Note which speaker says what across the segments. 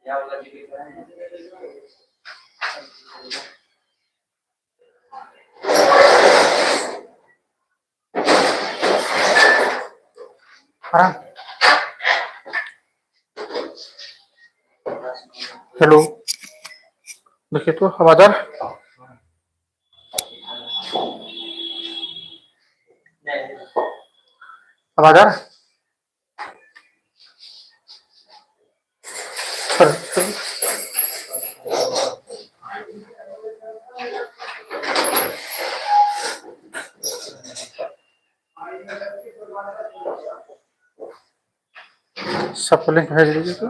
Speaker 1: Hello, देखिए तो आवाज़ आवाज़ सबको लिंक भेज दीजिए तो।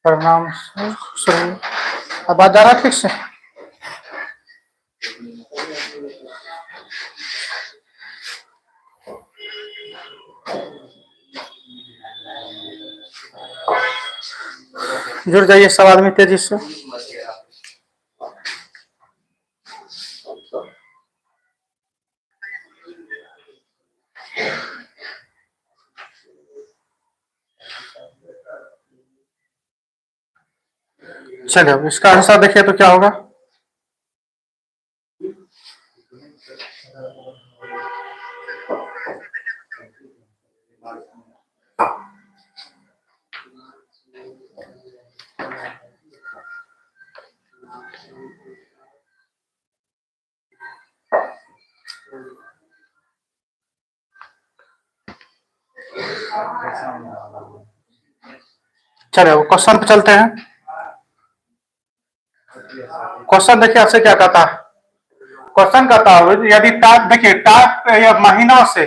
Speaker 1: प्रणाम सर, आवाज़ आ रहा ठीक से? जुड़ जाइए सब आदमी तेजी से। चलिए अब इसका आंसर देखिए तो क्या होगा। चलिए वो क्वेश्चन पे चलते हैं। क्वेश्चन देखिए आपसे क्या कहता है। क्वेश्चन कहता है यदि टाइप देखिए टाइप या महीना से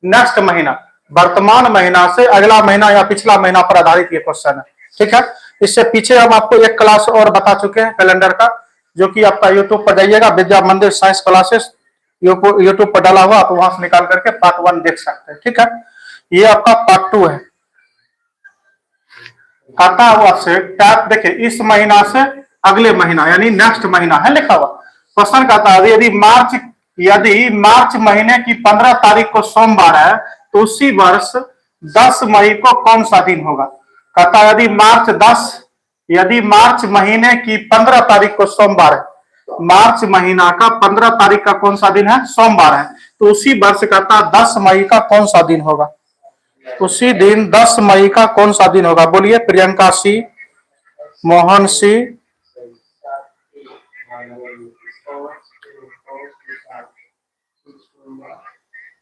Speaker 1: नेक्स्ट महीना, वर्तमान महीना से अगला महीना या पिछला महीना पर आधारित ये क्वेश्चन है। ठीक है, इससे पीछे हम आपको एक क्लास और बता चुके हैं कैलेंडर का, जो कि आपका यूट्यूब पर जाइएगा, विद्या मंदिर साइंस क्लासेस यूट्यूब पर डाला हुआ, आप वहां से निकाल करके पार्ट 1 देख सकते हैं। ठीक है, ये आपका पार्ट 2 है। कहता हुआ से टाइप देखिए इस महीना से अगले महीना यानी नेक्स्ट महीना है लिखा हुआ। क्वेश्चन कहता है यदि मार्च महीने की 15 तारीख को सोमवार है तो उसी वर्ष 10 मई को कौन सा दिन होगा। कहता है यदि मार्च महीने की 15 तारीख को सोमवार है, मार्च महीना का 15 तारीख का कौन सा दिन है, सोमवार है, तो उसी वर्ष कहता 10 मई का कौन सा दिन होगा। उसी दिन 10 मई का कौन सा दिन होगा, बोलिए। प्रियंका सी, मोहन सी,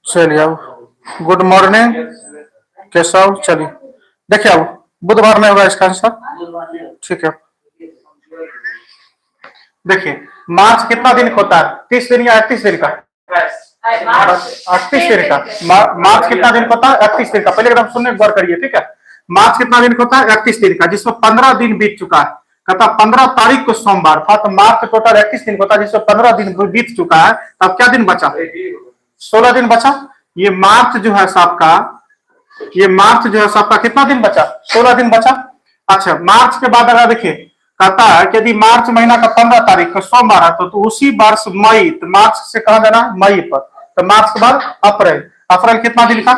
Speaker 1: चलिए अब गुड मॉर्निंग केशव। चलिए देखिए अब बुधवार में होगा इसका आंसर। ठीक है, देखिए मार्च कितना दिन होता है, 30 दिन या 31 दिन का? 38 दिन का। मार्च कितना दिन होता है, 38 दिन का। पहले एकदम सुनने गौर करिए। ठीक है, मार्च कितना दिन होता है, 38 दिन का, जिसमें 15 दिन बीत चुका है। कहता 15 तारीख को सोमवार था तो मार्च टोटल 31 दिन होता है, जिसमें 15 दिन बीत चुका है। तब क्या दिन बचा, 16 दिन बचा। ये मार्च जो है सबका कितना दिन बचा, 16 दिन बचा। अच्छा, मार्च के बाद अगर देखिए कहता है कि यदि मार्च महीना का 15 तारीख को सोमवार है तो उसी वर्ष मई, तो मार्च से कहा जाना मई पर, तो मार्च के बाद अप्रैल। अप्रैल कितना दिन का,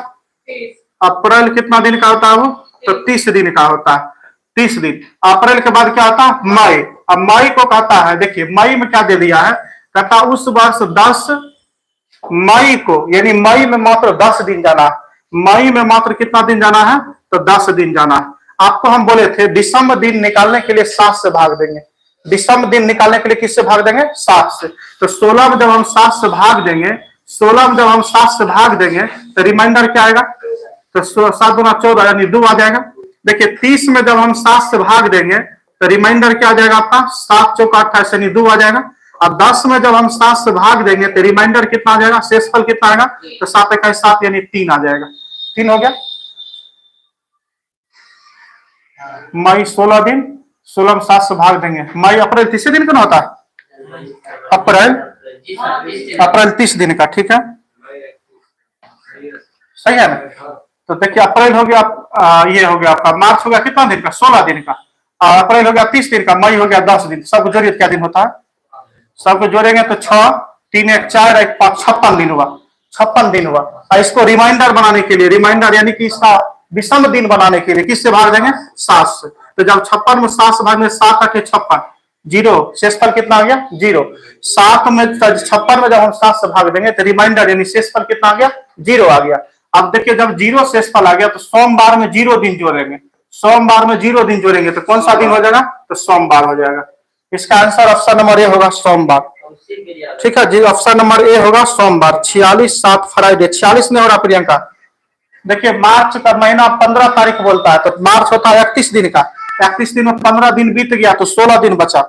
Speaker 1: अप्रैल कितना दिन का होता है वो, तो 30 दिन का होता है, 30 दिन। अप्रैल के बाद क्या होता है, मई। अब मई को कहता है, देखिए मई में क्या दे दिया है, कहता उस वर्ष 10 मई को, यानी मई में मात्र 10 दिन जाना, मई में मात्र कितना दिन जाना है, तो 10 दिन जाना है। आपको हम बोले थे विषम दिन निकालने के लिए 7 से भाग देंगे, विषम दिन निकालने के लिए किससे भाग देंगे? 7 से। तो 16 में जब हम 7 से भाग देंगे, 16 में जब हम 7 से भाग देंगे तो रिमाइंडर क्या आएगा? तो 7 गुना 14 यानी 2 आ जाएगा। देखिए 30 में जब हम 7 से भाग देंगे तो रिमाइंडर क्या आ जाएगा आपका? 7 चौका 28 यानी 2 आ जाएगा। अब 10 में जब हम 7 से भाग देंगे तो रिमाइंडर कितना आ जाएगा? शेषफल कितना आएगा? तो 7 21 7 यानी 3 आ जाएगा। 3 हो गया। मई 16 दिन, 16 में 7 से भाग देंगे। मई अप्रैल तीसरे दिन का ना होता है? अप्रैल 30 दिन का, ठीक है, सही है ना? तो देखिए अप्रैल हो गया, ये हो गया आपका। मार्च हो गया कितना दिन का? 16 दिन का। अप्रैल हो गया 30 दिन का। मई हो गया 10 दिन। सबको जोड़िए क्या दिन होता है? सबको जोड़ेंगे तो 6 3 1 4 1 5 56 दिन हुआ। 56 दिन हुआ। और इसको रिमाइंडर बनाने के लिए, रिमाइंडर यानी कि इसका विषम दिन बनाने के लिए किससे भाग देंगे? 7 से। तो जब 56 में 7 से भाग में 7 8 56 जीरो, शेषफल कितना आ गया? 0। 7 में 56 में जब हम 7 से भाग देंगे तो रिमाइंडर यानी शेषफल कितना आ गया? 0 आ गया। अब देखिए जब 0 शेषफल आ गया तो सोमवार में 0 दिन जोड़ेंगे। सोमवार में 0 दिन जोड़ेंगे तो कौन सा दिन हो जाएगा? तो सोमवार हो जाएगा। इसका आंसर ऑप्शन नंबर ए होगा, सोमवार। ठीक है जी, ऑप्शन नंबर ए होगा सोमवार। 46 7 फ्राइडे। 46 नहीं हो रहा प्रियंका। देखिए मार्च का महीना 15 तारीख बोलता है, तो मार्च होता है 31 दिन का। 31 दिन में 15 दिन बीत गया तो 16 दिन बचा।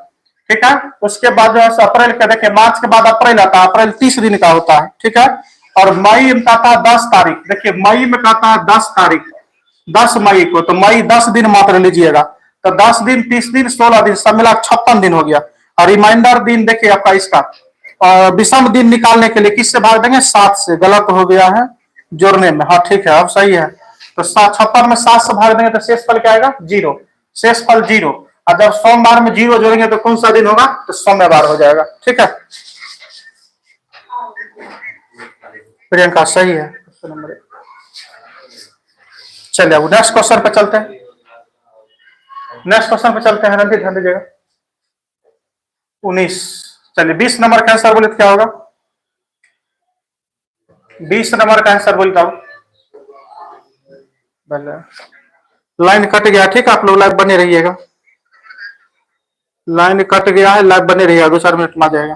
Speaker 1: ठीक है, उसके बाद जो है अप्रैल का, देखिए मार्च के बाद अप्रैल आता है। अप्रैल 30 दिन का होता है। ठीक है, और मई में कहता है 10 तारीख। देखिए मई में कहता है 10 तारीख, 10 मई को। तो मई 10 दिन मात्र लीजिएगा। तो 10 दिन 30 दिन 16 दिन सब मिला 56 दिन हो गया। और रिमाइंडर दिन देखिए आपका इसका, और विषम दिन निकालने के लिए किससे भाग देंगे? 7 से। गलत हो गया है जोड़ने में। हाँ ठीक है, अब सही है। तो 56 में 7 से भाग देंगे तो शेषफल क्या आएगा? 0। शेषफल 0। और जब सोमवार में 0 जोड़ेंगे तो कौन सा दिन होगा? तो सोमवार हो जाएगा। ठीक है प्रियंका, सही है। चलिए अब नेक्स्ट क्वेश्चन पे चलते हैं। नेक्स्ट क्वेश्चन पे चलते हैं। रणजीत ध्यान दीजिएगा। 19। चलिए 20 नंबर का आंसर बोले तो क्या होगा? 20 नंबर का आंसर बोलता हूं। लाइन कट गया, ठीक है, आप लोग लाइव बने रहिएगा। लाइन कट गया है, लाइव बने रहिएगा, 2-4 मिनट में आ जाएगा।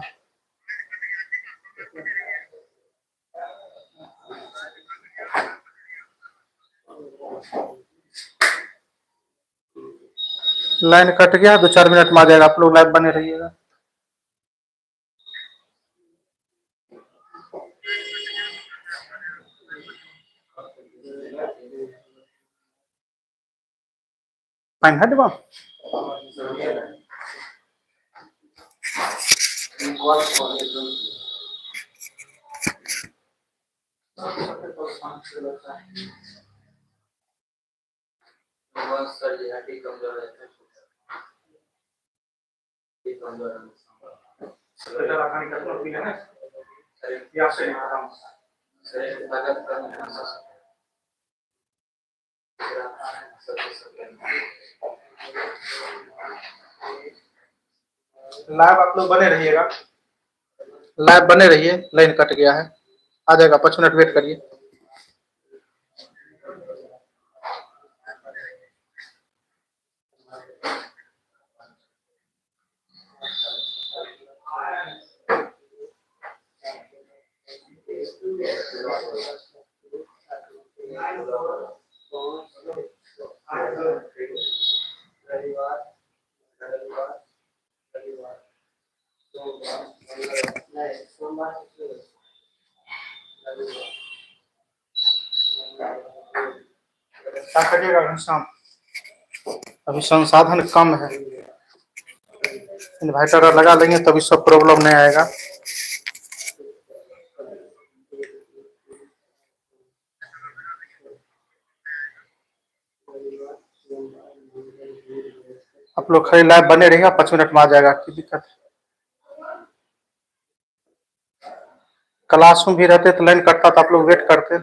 Speaker 1: लाइन कट गया, 2-4 मिनट में आ जाएगा। आप लोग लाइव बने रहिएगा। फाइन है डिबा। लाइव आप लोग बने रहिएगा। लाइव बने रहिए, लाइन कट गया है, आ जाएगा। 5 मिनट वेट करिए। क्या करिएगा घनश्याम? अभी संसाधन कम है, इन्वर्टर लगा लेंगे तभी सब प्रॉब्लम नहीं आएगा। आप लोग खाली लाइव बने रहेगा, 5 मिनट में आ जाएगा। की दिक्कत है? क्लास में भी रहते तो लाइन कटता तो आप लोग वेट करते।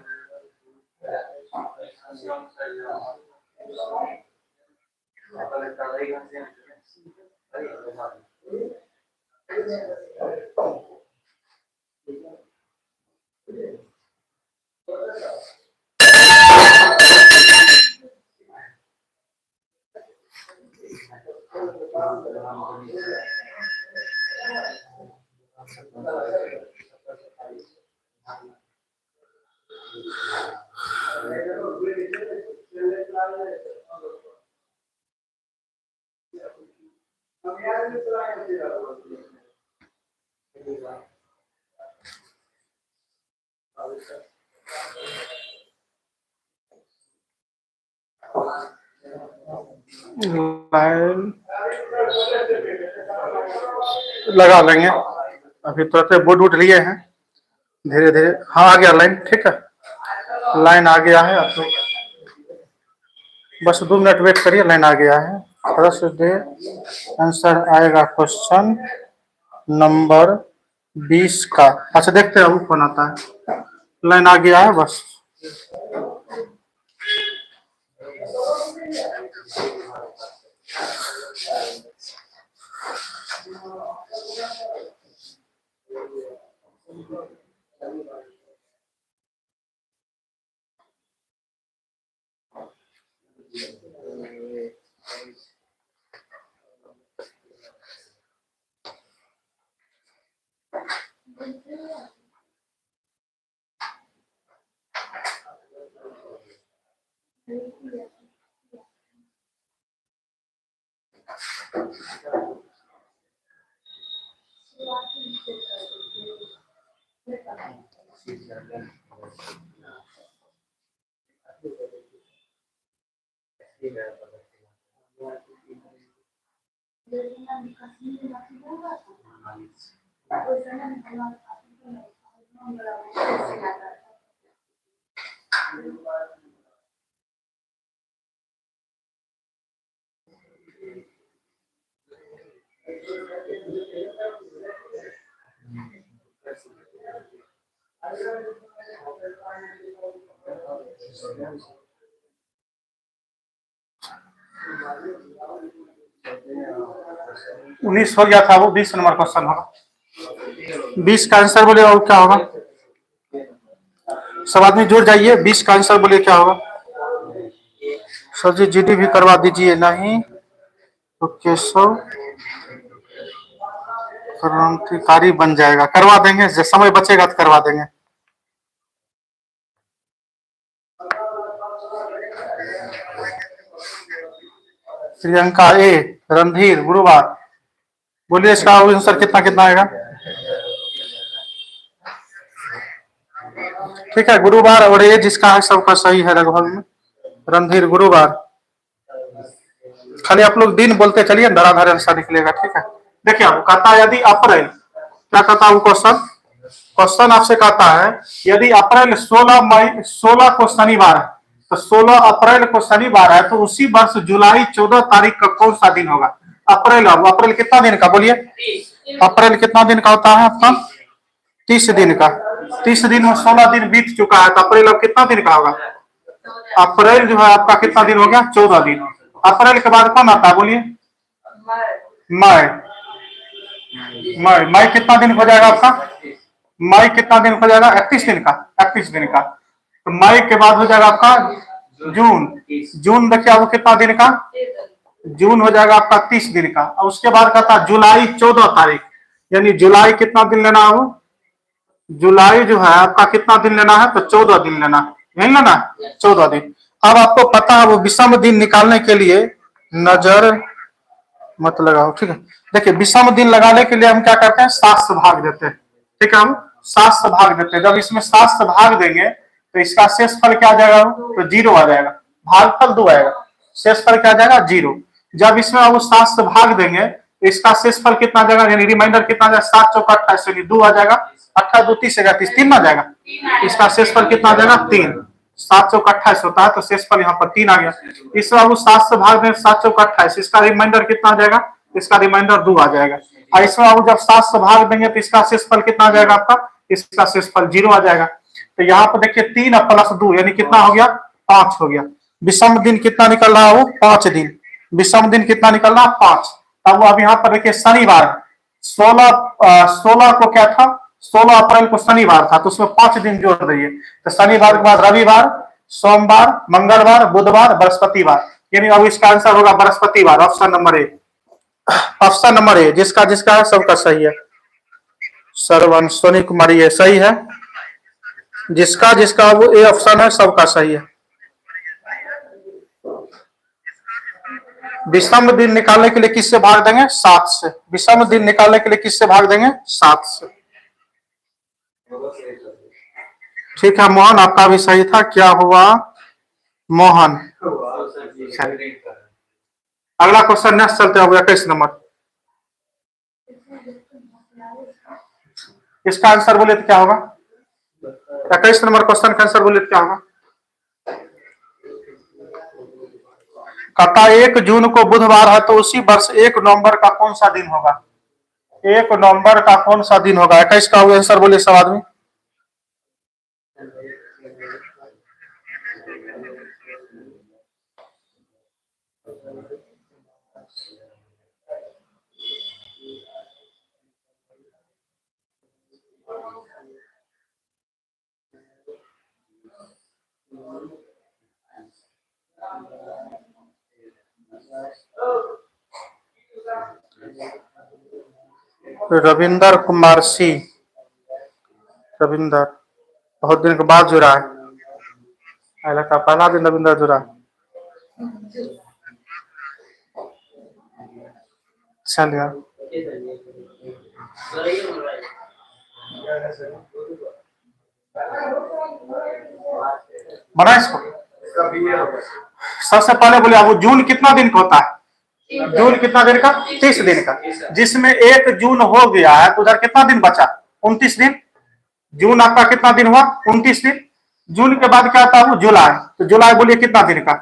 Speaker 1: लाइन लगा लेंगे, अभी तुरंत बोर्ड उठ लिए हैं, धीरे धीरे। हाँ आ गया लाइन, ठीक है, लाइन आ गया है। आप लोग बस 2 मिनट वेट करिए, लाइन आ गया है। फर्स्ट डे आंसर आएगा क्वेश्चन नंबर 20 का। अच्छा देखते हैं वो कौन आता है। लाइन आ गया है बस। उन्नीस हो गया था, वो 20 नंबर क्वेश्चन होगा। 20 का आंसर बोले और क्या होगा? सब आदमी जुड़ जाइए, 20 का आंसर बोले क्या होगा? सर जी जीडी भी करवा दीजिए। नहीं तो केशव क्रांतिकारी बन जाएगा। करवा देंगे, समय बचेगा तो करवा देंगे। प्रियंका ए, रणधीर गुरुवार। बोलिए इसका आंसर कितना कितना आएगा? ठीक है, गुरुवार और ये जिसका है सबका सही है लगभग में। रणधीर गुरुवार। खाली आप लोग दिन बोलते चलिए, धराधर आंसर निकलेगा। ठीक है, देखिए आप कहता है यदि अप्रैल, क्या कहता है वो क्वेश्चन? क्वेश्चन आपसे कहता है यदि अप्रैल 16 को शनिवार है, तो 16 अप्रैल को शनिवार है, तो उसी वर्ष जुलाई 14 तारीख का कौन सा दिन होगा? अप्रैल, अब अप्रैल कितना दिन का बोलिए? अप्रैल कितना दिन का होता है आपका? 30 दिन का। 30 दिन में 16 दिन बीत चुका है, तो अप्रैल अब कितना दिन का होगा? अप्रैल जो है आपका कितना दिन हो गया? 14 दिन। अप्रैल के बाद कौन आता है बोलिए? मई। मई, मई कितना दिन हो जाएगा आपका? मई कितना दिन हो जाएगा? 31 दिन का। 31 दिन का। तो मई के बाद हो जाएगा आपका जून। जून देखिए आपको कितना दिन का? जून हो जाएगा आपका 30 दिन का। और उसके बाद का था जुलाई 14 तारीख, यानी जुलाई कितना दिन लेना है? वो जुलाई जो है आपका कितना दिन लेना है? तो 14 दिन लेना है, नहीं लेना? 14 दिन। अब आपको पता है वो विषम दिन निकालने के लिए नजर मत लगाओ, ठीक है। देखिए विषम दिन लगाने के लिए हम क्या करते हैं? 7 से भाग देते हैं, ठीक है। हम 7 से भाग देते हैं। जब इसमें 7 से भाग देंगे तो इसका शेषफल क्या आ जाएगा? तो 0 आ जाएगा। भागफल 2 आएगा, शेषफल क्या आ जाएगा? 0। जब इसमें आप 7 से भाग देंगे तो इसका शेषफल कितना आ जाएगा, यानी रिमाइंडर कितना आ जाएगा? 7 चौका 28, यानी 2 आ जाएगा। 28 2 30 30, 3 आ जाएगा। इसका शेषफल कितना आ जाएगा? 3। 7 चौका 28 होता है, तो शेषफल यहाँ पर 3 आ गया। इस बार 7 से भाग दें, 7 चौका 28, इसका रिमाइंडर कितना आ जाएगा? इसका रिमाइंडर 2 आ जाएगा। और इसमें आप जब 7 से भाग देंगे तो इसका शेषफल कितना आ जाएगा आपका? इसका शेषफल 0 आ जाएगा। तो यहाँ पर देखिए 3 प्लस 2 यानी कितना हो गया? 5 हो गया। विषम दिन कितना निकल रहा हो? 5 दिन। विषम दिन कितना निकल रहा? 5। अब अब यहाँ पर देखिए शनिवार 16 को क्या था? 16 अप्रैल को शनिवार था, तो उसमें 5 दिन जोड़ दिए। तो शनिवार के बाद रविवार, सोमवार, मंगलवार, बुधवार, बृहस्पतिवार, यानी अब इसका आंसर होगा बृहस्पतिवार। ऑप्शन नंबर ए, ऑप्शन नंबर ए जिसका जिसका है सबका सही है। श्रवण, सोनी कुमारी, ये सही है। जिसका जिसका वो ए ऑप्शन है सबका सही है। विषम दिन निकालने के लिए किससे भाग देंगे? 7 से। विषम दिन निकालने के लिए किससे भाग देंगे? 7 से। ठीक है मोहन, आपका भी सही था। क्या हुआ मोहन? अगला क्वेश्चन नेक्स्ट चलते हैं 21 नंबर। इसका आंसर बोले तो क्या होगा? 21 नंबर क्वेश्चन का आंसर बोले तो क्या होगा? कहता 1 जून को बुधवार है तो उसी वर्ष 1 नवंबर का कौन सा दिन होगा? 1 नवंबर का कौन सा दिन होगा? 21 का आंसर बोले सब आदमी। रविंदर कुमार सी, रविंदर बहुत दिन के बाद जुड़ा है। पहला दिन रविंदर जुड़ा। चलिए बना इसको। सबसे पहले बोले अब जून कितना दिन का होता है? जून कितना दिन का? 30 दिन का। जिसमें 1 जून हो गया है तो उधर कितना दिन बचा? 29 दिन। जून आपका कितना दिन हुआ? 29 दिन। जून के बाद क्या आता है? जुलाई। तो जुलाई बोलिए कितना दिन का?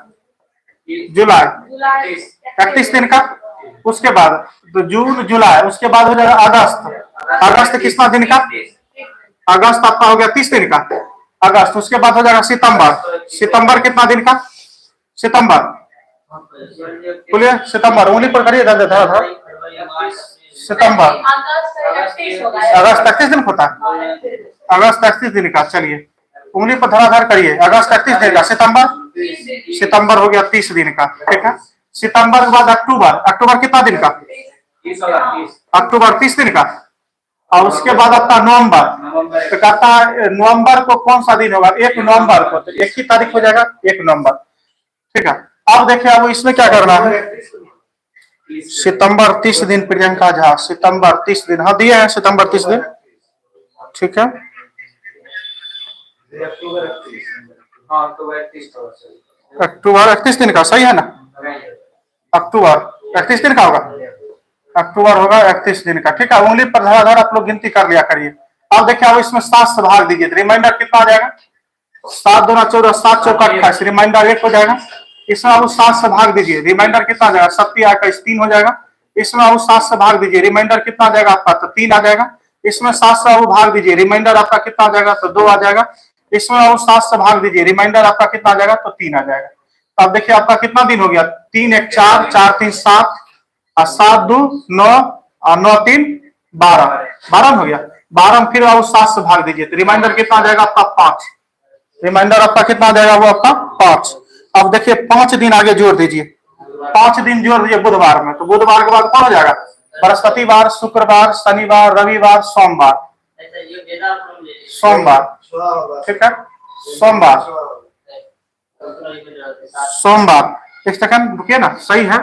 Speaker 1: जुलाई 31 दिन का। उसके बाद तो जून जुलाई, उसके बाद हो जाएगा अगस्त। अगस्त कितना दिन का? अगस्त आपका हो गया 30 दिन का अगस्त। उसके बाद हो जाएगा सितंबर। सितंबर कितना दिन का? सितंबर बोलिए सितंबर, उंगली पर करिए था। सितंबर अगस्त 31 दिन होता है। अगस्त 31 दिन का। चलिए उंगली पर धराधर करिए। अगस्त 31 दिन का। सितंबर, सितंबर हो गया 30 दिन का। ठीक है। सितंबर के बाद अक्टूबर। अक्टूबर कितना दिन का? अक्टूबर 30 दिन का। और उसके बाद आपका नवंबर। तो कहता है नवंबर को कौन सा दिन होगा? 1 नवंबर को। तो 1 ही तारीख हो जाएगा 1 नवंबर। ठीक है। अब देखिए अब इसमें क्या करना है? सितंबर 30 दिन प्रियंका झा, सितंबर 30 दिन। हाँ दिए हैं सितंबर 30 दिन। ठीक है। अक्टूबर 31 दिन का सही है ना? अक्टूबर 31 दिन का होगा। अक्टूबर होगा 31 दिन का। ठीक है। उंगली पर धराधर आप लोग गिनती कर लिया करिए। अब देखिए अब इसमें 7 से भाग दीजिए तो रिमाइंडर कितना आ जाएगा? 7 दूना 14, 7 चौका 28, रिमाइंडर 1 हो जाएगा। इसमें अब 7 से भाग दीजिए, रिमाइंडर कितना आ जाएगा? 27 3 हो जाएगा। इसमें अब 7 से भाग दीजिए, रिमाइंडर कितना आ जाएगा आपका? तो 3 आ जाएगा। इसमें 7 से अब भाग दीजिए, रिमाइंडर आपका कितना आ जाएगा? तो 2 आ जाएगा। इसमें अब 7 से भाग दीजिए, रिमाइंडर आपका कितना आ जाएगा? तो 3 आ जाएगा। तो अब देखिए आपका कितना दिन हो गया? 3 1 4, 4 3 7, और 7 2 9, और 9 3 12, 12 हो गया। 12 फिर आप 7 से भाग दीजिए तो रिमाइंडर कितना आ जाएगा आपका? 5। रिमाइंडर आपका कितना आ जाएगा? वो आपका 5। अब देखिए 5 दिन आगे जोड़ दीजिए। 5 दिन जोड़ दीजिए बुधवार में। तो बुधवार के बाद कौन हो जाएगा? बृहस्पतिवार, शुक्रवार, शनिवार, रविवार, सोमवार। सोमवार। ठीक है। सोमवार, सोमवार। 1 सेकंड रुकिए ना। सही है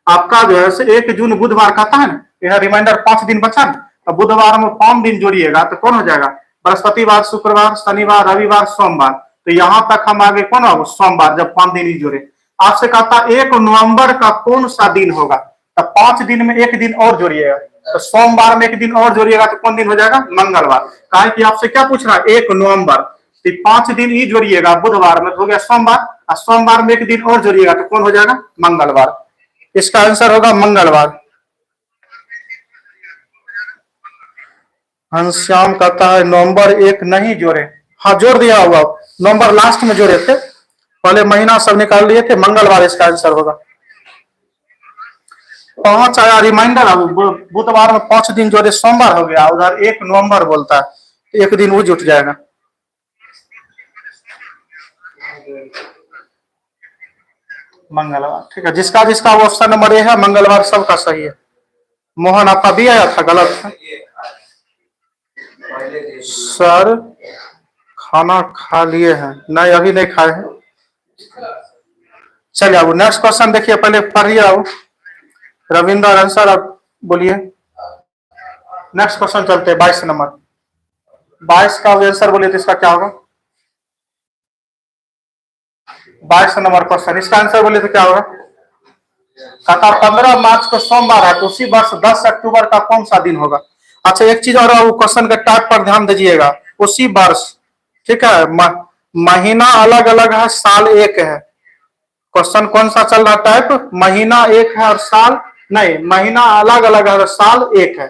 Speaker 1: आपका जो है 1 जून बुधवार कहता है ना। यह रिमाइंडर 5 दिन बचा ना। तो बुधवार में 5 दिन जोड़िएगा तो कौन हो जाएगा? बृहस्पतिवार, शुक्रवार, शनिवार, रविवार, सोमवार। तो यहां तक हम आगे कौन होगा? सोमवार, जब 5 दिन ही जोड़े। आपसे कहता 1 नवंबर का कौन सा दिन होगा? तो 5 दिन में 1 दिन और जोड़िएगा। तो सोमवार में 1 दिन और जोड़िएगा तो कौन दिन हो जाएगा? मंगलवार। कहा कि आपसे क्या पूछ रहा है? 1 नवंबर। तो 5 दिन ही जोड़िएगा बुधवार में तो हो गया सोमवार, और सोमवार में 1 दिन और जोड़िएगा तो कौन हो जाएगा? मंगलवार। इसका आंसर होगा मंगलवार। घनश्याम कहता है नवंबर 1 नहीं जोड़े। हाँ जोड़ दिया होगा, नवंबर लास्ट में जोड़े थे, पहले महीना सब निकाल लिए थे। मंगलवार इसका आंसर होगा। 5 आया रिमाइंडर। अब बुधवार में 5 दिन जोड़े, सोमवार हो गया। उधर 1 नवंबर बोलता है, 1 दिन वो जुट जाएगा। मंगलवार। ठीक है। जिसका जिसका वो ऑप्शन नंबर ए है मंगलवार सबका सही है। मोहन आपका भी आया था गलत है। सर खाना खा लिए हैं? नहीं, अभी नहीं खाए हैं। चलिए अब नेक्स्ट क्वेश्चन देखिए, पहले पढ़िए अब रविंद्र आंसर अब बोलिए। नेक्स्ट क्वेश्चन चलते हैं 22 नंबर। 22 का आंसर बोलिए तो इसका क्या होगा? 22 नंबर क्वेश्चन, इसका आंसर बोलिए तो क्या होगा? कहता 15 मार्च को सोमवार है तो उसी वर्ष 10 अक्टूबर का कौन सा दिन होगा? अच्छा, एक चीज और, वो क्वेश्चन के टाइप पर ध्यान दीजिएगा। उसी वर्ष, ठीक है, महीना अलग अलग है, साल एक है। क्वेश्चन कौन सा चल रहा टाइप? महीना एक है और साल नहीं, महीना अलग अलग है और साल एक है।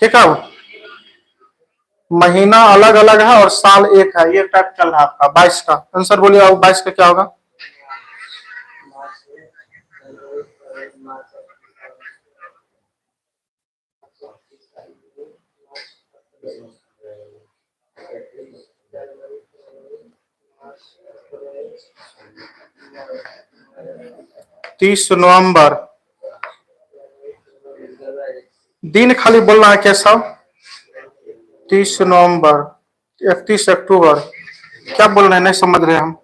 Speaker 1: ठीक है, महीना अलग अलग है और साल एक है, ये टाइप चल रहा है आपका 22 का। आंसर बोलिए अब 22 का क्या होगा? तीस नवंबर। दिन खाली बोलना है कैसा? 30 नवंबर, 31 अक्टूबर, क्या बोल रहे हैं? नहीं समझ रहे हम।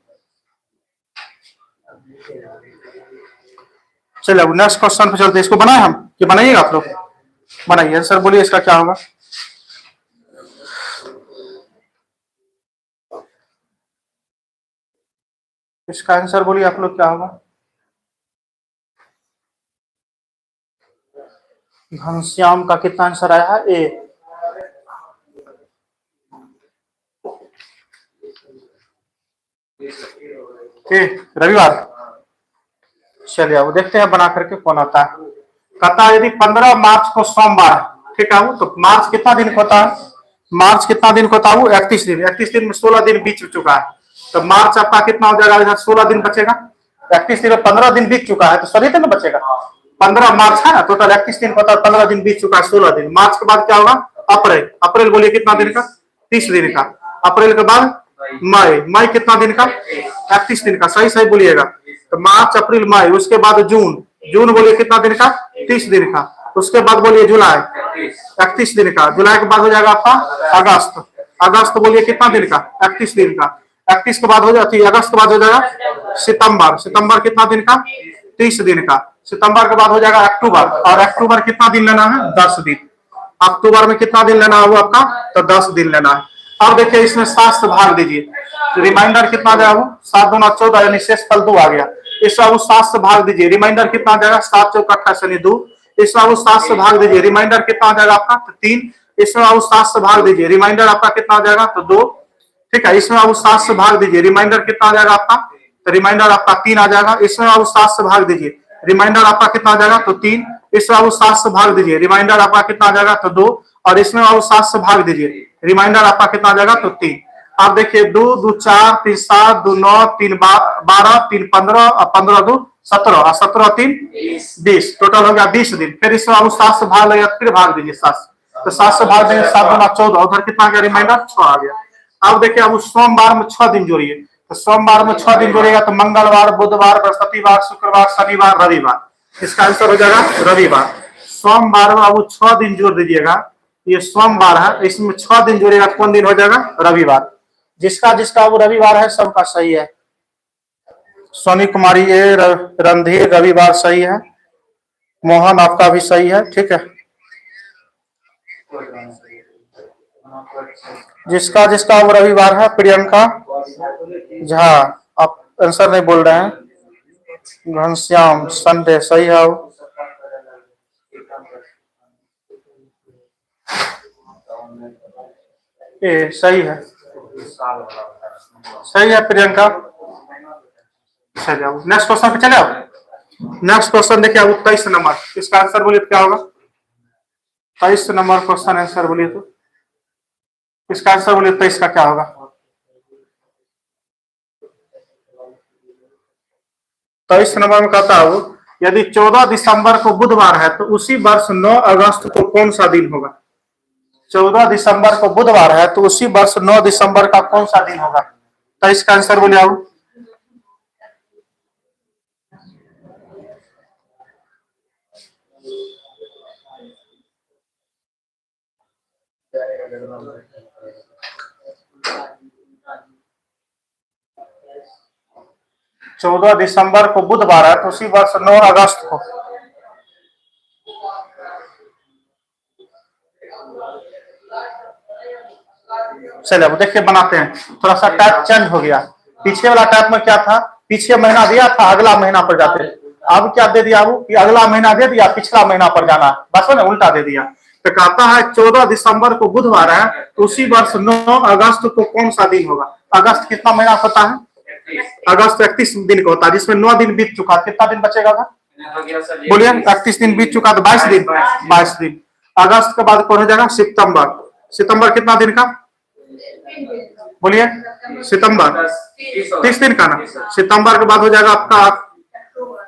Speaker 1: चलिए अब नेक्स्ट क्वेश्चन पे चलते हैं। इसको बनाए हम कि बनाइएगा आप लोग? बनाइए, आंसर बोलिए इसका क्या होगा? इसका आंसर बोलिए आप लोग क्या होगा? घनश्याम का कितना आंसर आया है? ए। रविवार। चलिए अब देखते हैं बना करके कौन आता है। कहता है यदि 15 मार्च को सोमवार, ठीक है, तो मार्च कितना दिन होता है? मार्च कितना दिन होता है? वो 31 दिन। 31 दिन में 16 दिन बीत चुका है, तो मार्च आपका कितना हो जाएगा? इधर 16 दिन बचेगा। 31 दिन में 15 दिन बीत चुका है तो 16 दिन बचेगा। 15 मार्च है ना, टोटल 31 दिन होता है, 15 दिन बीत चुका है, 16 दिन। मार्च के बाद क्या होगा? अप्रैल। अप्रैल बोलिए कितना दिन का? 30 दिन का। अप्रैल के बाद मई। मई कितना दिन का? 31 दिन का। सही सही बोलिएगा। तो मार्च अप्रैल मई, उसके बाद जून। जून बोलिए कितना दिन का? 30 दिन का। उसके बाद बोलिए जुलाई, 31 दिन का। जुलाई के बाद हो जाएगा आपका अगस्त। अगस्त बोलिए कितना दिन का? 31 दिन का। 31 के बाद हो जाती, अगस्त के बाद हो जाएगा सितंबर। सितंबर कितना दिन का? 30 दिन का। सितंबर के बाद हो जाएगा अक्टूबर, और अक्टूबर कितना दिन लेना है? 10 दिन। अक्टूबर में कितना दिन लेना है वो आपका? तो 10 दिन लेना है। अब देखिए इसमें 7 से भाग दीजिए, तो रिमाइंडर कितना आ जाएगा? वो 7 दूना 14, यानी शेष फल 2 आ गया। इसका वो 7 से भाग दीजिए, रिमाइंडर कितना आ जाएगा? 7 चौका 28 यानी 2। इसका वो 7 से भाग दीजिए, रिमाइंडर कितना आ जाएगा आपका? तो 3। इसमें वो 7 से भाग दीजिए, रिमाइंडर आपका कितना आ जाएगा? तो 2। ठीक है, इसमें आप 7 से भाग दीजिए, रिमाइंडर कितना आ जाएगा आपका? तो रिमाइंडर आपका 3 आ जाएगा। इसमें आप 7 से भाग दीजिए, रिमाइंडर आपका कितना आ जाएगा? तो 3। इसमें आप 7 से भाग दीजिए, रिमाइंडर आपका कितना आ जाएगा? तो 2। और इसमें आप 7 से भाग दीजिए, रिमाइंडर आपका कितना आ जाएगा? तो 3। आप देखिए 2 2 4 3 7 2 9 3 12 3 15 और 15 2 17 और 17 3 20, टोटल हो गया 20 दिन। फिर इसमें आप 7 से भाग लगेगा, फिर भाग दीजिए 7 से। तो 7 से भाग देंगे, 7 दूना 14, उधर कितना आ गया? रिमाइंडर 6 आ गया। अब देखिए अब सोमवार में 6 दिन जोड़िए, तो सोमवार में 6 दिन जोड़ेगा तो मंगलवार, बुधवार, बृहस्पतिवार, शुक्रवार, शनिवार, रविवार। इसका आंसर हो जाएगा रविवार। सोमवार में अब 6 दिन जोड़ दीजिएगा, ये सोमवार है, इसमें 6 दिन जोड़ेगा, कौन दिन हो जाएगा? रविवार। जिसका जिसका वो रविवार है सबका सही है। सोनी कुमारी ए, रणधीर रविवार सही है। मोहन आपका भी सही है, ठीक है। जिसका जिसका वो रविवार है, प्रियंका झा, आप आंसर नहीं बोल रहे हैं। घनश्याम संडे सही है। ए सही है, सही है प्रियंका। चलिए नेक्स्ट क्वेश्चन पे चले। नेक्स्ट क्वेश्चन देखिए अब 23 नंबर, इसका आंसर बोलिए क्या होगा? 23 नंबर क्वेश्चन आंसर बोलिए तो इसका आंसर बोलिए 23 का क्या होगा? 23 नंबर में कहता हूं यदि 14 दिसंबर को बुधवार है तो उसी वर्ष 9 अगस्त को कौन सा दिन होगा? 14 दिसंबर को बुधवार है तो उसी वर्ष 9 दिसंबर का कौन सा दिन होगा? तो इसका आंसर बोलिए आप। चौदह दिसंबर को बुधवार है, तो उसी वर्ष 9 अगस्त को चलिए अब देखिए बनाते हैं। थोड़ा सा टाइप चेंज हो गया। पीछे वाला टाइप में क्या था, पीछे महीना दिया था, अगला महीना पर जाते। अब क्या दे दिया वो कि अगला महीना दे दिया, पिछला महीना पर जाना, बस ना उल्टा दे दिया। तो कहता है 14 दिसंबर को बुधवार है, तो उसी वर्ष 9 अगस्त को कौन सा दिन होगा। अगस्त कितना महीना होता है, अगस्त 31 दिन का होता है, जिसमें 9 दिन बीत चुका, कितना दिन बचेगा था बोलिए। 31 दिन बीत चुका तो 22 दिन, 22 दिन। अगस्त के बाद कौन हो जाएगा, सितंबर। सितंबर कितना दिन का बोलिए, सितंबर 30 दिन का ना। सितंबर के बाद हो जाएगा आपका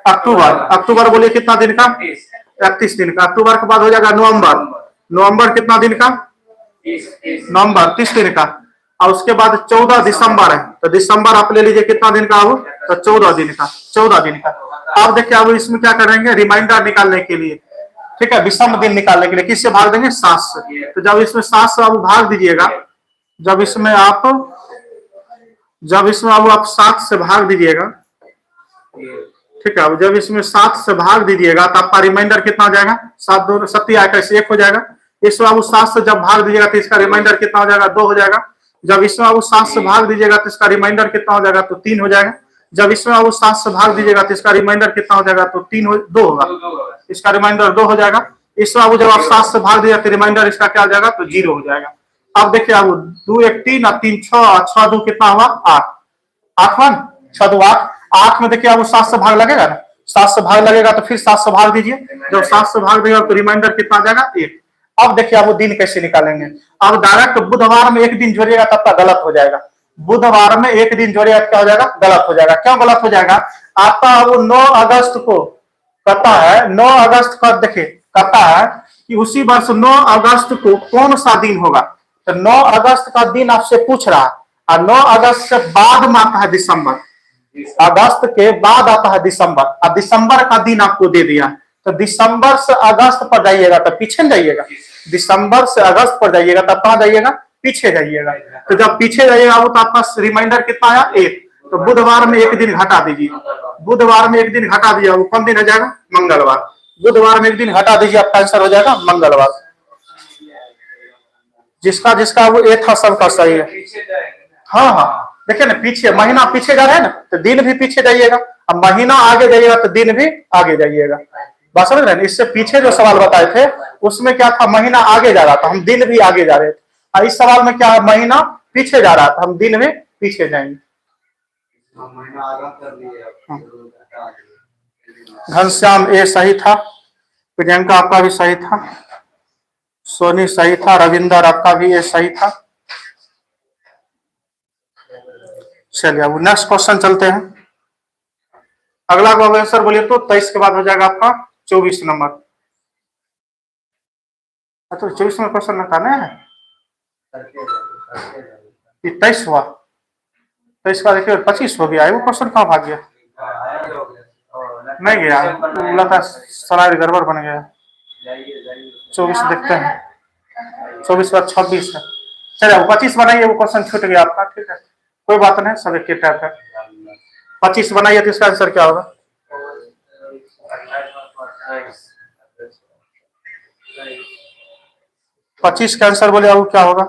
Speaker 1: अक्टूबर। अक्टूबर बोलिए कितना दिन का, 31 दिन का। अक्टूबर के बाद हो जाएगा नवंबर। नवंबर कितना दिन का, नवंबर 30 दिन का। और उसके बाद 14 दिसंबर है, तो दिसंबर आप ले लीजिए कितना दिन का हो, तो 14 दिन का, 14 दिन का। अब देखिए अब इसमें क्या करेंगे, रिमाइंडर निकालने के लिए, ठीक है, विषम दिन निकालने के लिए किससे भाग देंगे, 7 से। तो जब इसमें 7 से आप भाग दीजिएगा, जब इसमें आप 7 से भाग दीजिएगा, ठीक है, जब इसमें 7 से भाग दीजिएगा तो आपका रिमाइंडर कितना हो जाएगा, 7 2 सत्ती आकर 1 हो जाएगा। इसमें आप 7 से जब भाग दीजिएगा तो इसका रिमाइंडर कितना हो जाएगा, 2 हो जाएगा। जब इसमें आप 7 से भाग दीजिएगा तो इसका रिमाइंडर कितना हो जाएगा, तो 3 हो जाएगा। जब इसमें आप 7 से भाग दीजिएगा तो इसका रिमाइंडर कितना हो जाएगा, तो 2 होगा, इसका रिमाइंडर 2 हो जाएगा। इसमें आप जब आप 7 से भाग दीजिएगा तो रिमाइंडर इसका क्या हो जाएगा, तो 0 हो जाएगा। अब देखिए अब 2 1 3 और 3 6, 6 2 कितना हुआ, 8, 8 1 6 2 8। 8 में देखिए अब 7 से भाग लगेगा ना, 7 से भाग लगेगा तो फिर 7 से भाग दीजिए। जब 7 से भाग देगा तो रिमाइंडर कितना आ जाएगा, 1। अब देखिए अब वो दिन कैसे निकालेंगे। अब डायरेक्ट बुधवार में एक दिन जोड़िएगा तब तक गलत हो जाएगा। बुधवार में एक दिन जोड़िएगा क्या हो जाएगा, गलत हो जाएगा। क्यों गलत हो जाएगा, आपका वो 9 अगस्त को कहता है, 9 अगस्त का देखिए कहता है कि उसी वर्ष 9 अगस्त को कौन सा दिन होगा। तो 9 अगस्त का दिन आपसे पूछ रहा है, और 9 अगस्त से बाद में आता है दिसंबर। अगस्त के बाद आता है दिसंबर, और दिसंबर का दिन आपको दे दिया। तो दिसंबर से अगस्त पर जाइएगा तो पीछे जाइएगा, दिसंबर से अगस्त पर जाइएगा तब कहां जाइएगा, पीछे जाइएगा। तो जब पीछे जाइएगा वो तो आपका रिमाइंडर कितना आया, 1। तो बुधवार में एक दिन घटा दीजिए, बुधवार में एक दिन घटा दीजिए, वो कौन दिन हो जाएगा, मंगलवार। बुधवार में एक दिन घटा दीजिए, आपका आंसर हो जाएगा मंगलवार। जिसका जिसका वो एक था सबका सही है। हाँ हाँ देखिए ना, पीछे महीना पीछे जा रहा है ना, तो दिन भी पीछे जाइएगा। अब महीना आगे जाइएगा तो दिन भी आगे जाइएगा। बात समझ रहे हैं। इससे पीछे जो सवाल बताए थे उसमें क्या था, महीना आगे जा रहा था, हम दिन भी आगे जा रहे थे। और इस सवाल में क्या है, महीना पीछे जा रहा था, हम दिन में पीछे जाएंगे। घनश्याम ए सही था, प्रियंका आपका भी सही था, सोनी सही था, रविंदर आपका भी ये सही था। चलिए अब नेक्स्ट क्वेश्चन चलते हैं। अगला को आंसर बोलिए तो 23 के बाद हो जाएगा आपका 24 नंबर। तो 24 नंबर क्वेश्चन निकालना है, 23 हुआ, 23 का देखिए 25 हो गया। वो क्वेश्चन कहाँ भाग गया, नहीं गया, लगा स्लाइड गड़बड़ बन गया। 24 देखते हैं, 24 का 26 है। चलिए 25 बनाइए, वो क्वेश्चन छूट गया आपका, ठीक है कोई बात नहीं, सब एक टाइप है। 25 बनाइए तो इसका आंसर क्या होगा, पच्चीस का आंसर बोले वो क्या होगा,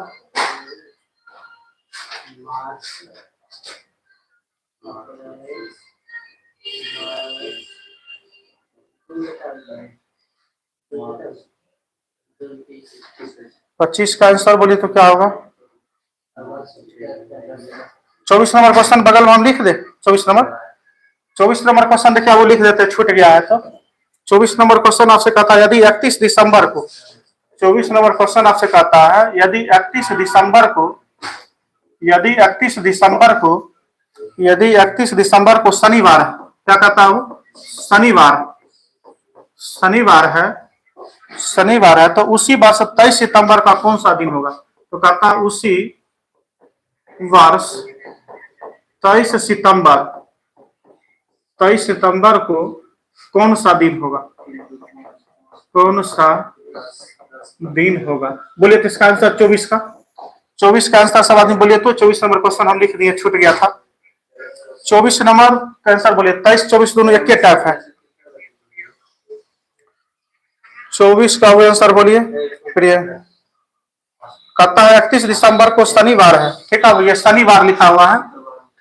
Speaker 1: पच्चीस का आंसर बोलिए तो क्या होगा। 24 नंबर क्वेश्चन बगल में हम लिख दे, 24 नंबर क्वेश्चन देखिए वो लिख देते, छूट गया है तो। 24 नंबर क्वेश्चन आपसे कहता है यदि 31 दिसंबर को, 24 नंबर क्वेश्चन आपसे कहता है यदि 31 दिसंबर को, यदि 31 दिसंबर को, यदि 31 दिसंबर को शनिवार, क्या कहता हूं, शनिवार, शनिवार है, शनिवार है, तो उसी वर्ष 23 सितंबर का कौन सा दिन होगा। तो कहता है उसी वर्ष 23 सितंबर, 23 सितंबर को कौन सा दिन होगा, कौन सा दिन होगा। बोलिए तो इसका आंसर 24 का, 24 का आंसर सब आदमी बोलिए तो। 24 नंबर क्वेश्चन हम लिख दिए, छूट गया था। 24 नंबर का आंसर बोलिए। 23 24 दोनों एक ही टाइप है। 24 का आंसर बोलिए प्रिय। कहता है 31 दिसंबर को शनिवार है, ठीक है, ये शनिवार लिखा हुआ है,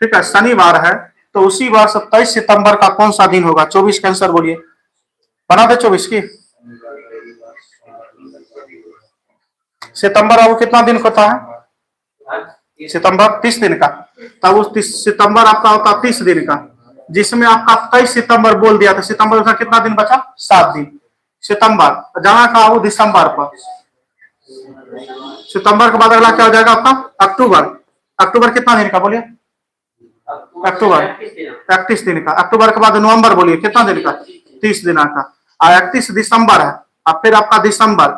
Speaker 1: ठीक है, शनिवार है। तो उसी वर्ष 23 सितंबर का कौन सा दिन होगा? 24 का आंसर बोलिए। बना दे 24 की। सितंबर अब कितना दिन होता है? सितंबर 30 दिन का। तब उस सितंबर आपका होता 30 दिन का, जिसमें आपका 23 सितंबर बोल दिया, तो सितंबर का कितना दिन बचा? 7 दिन। सितंबर जाना का वो दिसंबर पर। सितंबर के बाद अगला क्या हो जाएगा आपका? अक्टूबर। अक्टूबर कितना दिन का बोलिए? अक्टूबर 31 दिन का। अक्टूबर के बाद नवंबर बोलिए, कितना दिन का? 30 दिन का। और 31 दिसंबर है, और फिर आपका दिसंबर।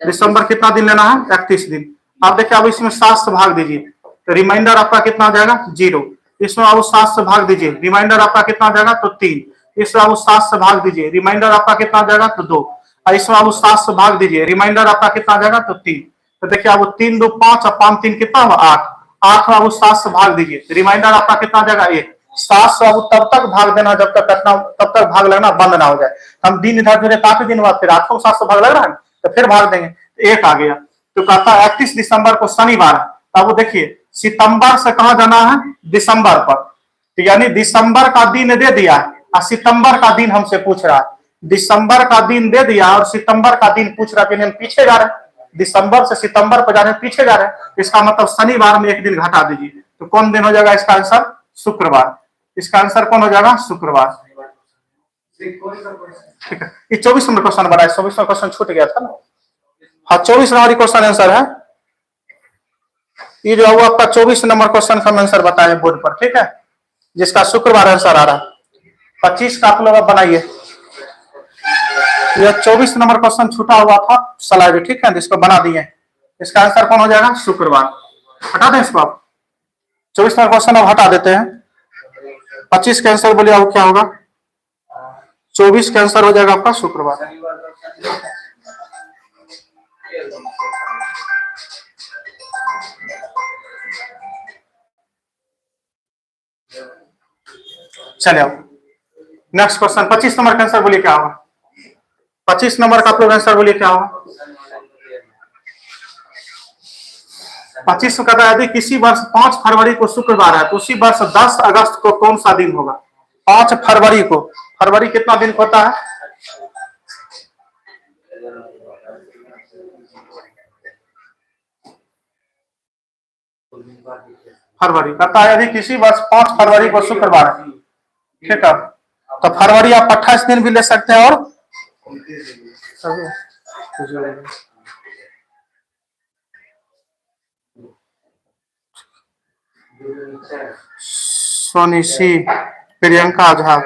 Speaker 1: दिसंबर कितना दिन लेना है? 31 दिन। आप देखिए, अब इसमें 7 से भाग दीजिए, तो रिमाइंडर आपका कितना आ जाएगा? 0। इसमें आप 7 से भाग दीजिए, रिमाइंडर आपका कितना आ जाएगा? तो 3। इसमें आप 7 से भाग दीजिए, रिमाइंडर आपका कितना आ जाएगा? तो 2। और इसमें आप 7 से भाग दीजिए, रिमाइंडर आपका कितना आ जाएगा? तो 3। तो देखिए, अब 3 2 5 और 5 3 कितना हुआ? 8। 8 आप 7 से भाग दीजिए, रिमाइंडर आपका कितना आ जाएगा? 1। 7 से अब तब तक भाग देना जब तक कटना, तब तक भाग लगना बंद ना हो जाए। हम दिन इधर जुड़े, काफी दिन बाद फिर 8 को 7 से भाग लग रहा है, तो फिर भाग देंगे, 1 आ गया। तो कहता है 31 दिसंबर को शनिवार है। अब वो देखिए, सितंबर से कहां जाना है? दिसंबर पर। तो यानी दिसंबर का दिन दे दिया और सितंबर का दिन हमसे पूछ रहा है। दिसंबर का दिन दे दिया और सितंबर का दिन पूछ रहा है, हम पीछे जा रहे हैं। दिसंबर से सितंबर पर जा रहे हैं, पीछे जा रहे हैं। इसका मतलब शनिवार में 1 दिन घटा दीजिए, तो कौन दिन हो जाएगा इसका आंसर? शुक्रवार। इसका आंसर कौन हो जाएगा? शुक्रवार। ठीक है, ये 24 नंबर क्वेश्चन बना है, 24 नंबर क्वेश्चन छूट गया था ना। हाँ, 24 नंबर क्वेश्चन आंसर है ये, जो है आपका 24 नंबर क्वेश्चन का आंसर बताए बोर्ड पर, ठीक है, जिसका शुक्रवार आंसर आ रहा है। 25 का आप लोग बनाइए। यह 24 नंबर क्वेश्चन छूटा हुआ था स्लाइड, ठीक है, जिसको बना दिए। इसका आंसर कौन हो जाएगा? शुक्रवार। हटा दें इसको आप। 24 नंबर क्वेश्चन अब हटा देते हैं। 25 का आंसर बोलिए अब क्या होगा? 24 का आंसर हो जाएगा आपका शुक्रवार। चलिए अब नेक्स्ट क्वेश्चन। 25 नंबर का आंसर बोलिए क्या होगा? 25 नंबर का आप लोग आंसर बोलिए क्या होगा? 25 में कहता है यदि किसी वर्ष 5 फरवरी को शुक्रवार है, तो उसी वर्ष 10 अगस्त को कौन सा दिन होगा? 5 फरवरी को। फरवरी कितना दिन होता है? फरवरी कहता है यदि किसी वर्ष 5 फरवरी को शुक्रवार है, ठीक है, तो फरवरी आप 28 दिन भी ले सकते हैं और सोनी सी, प्रियंका झा,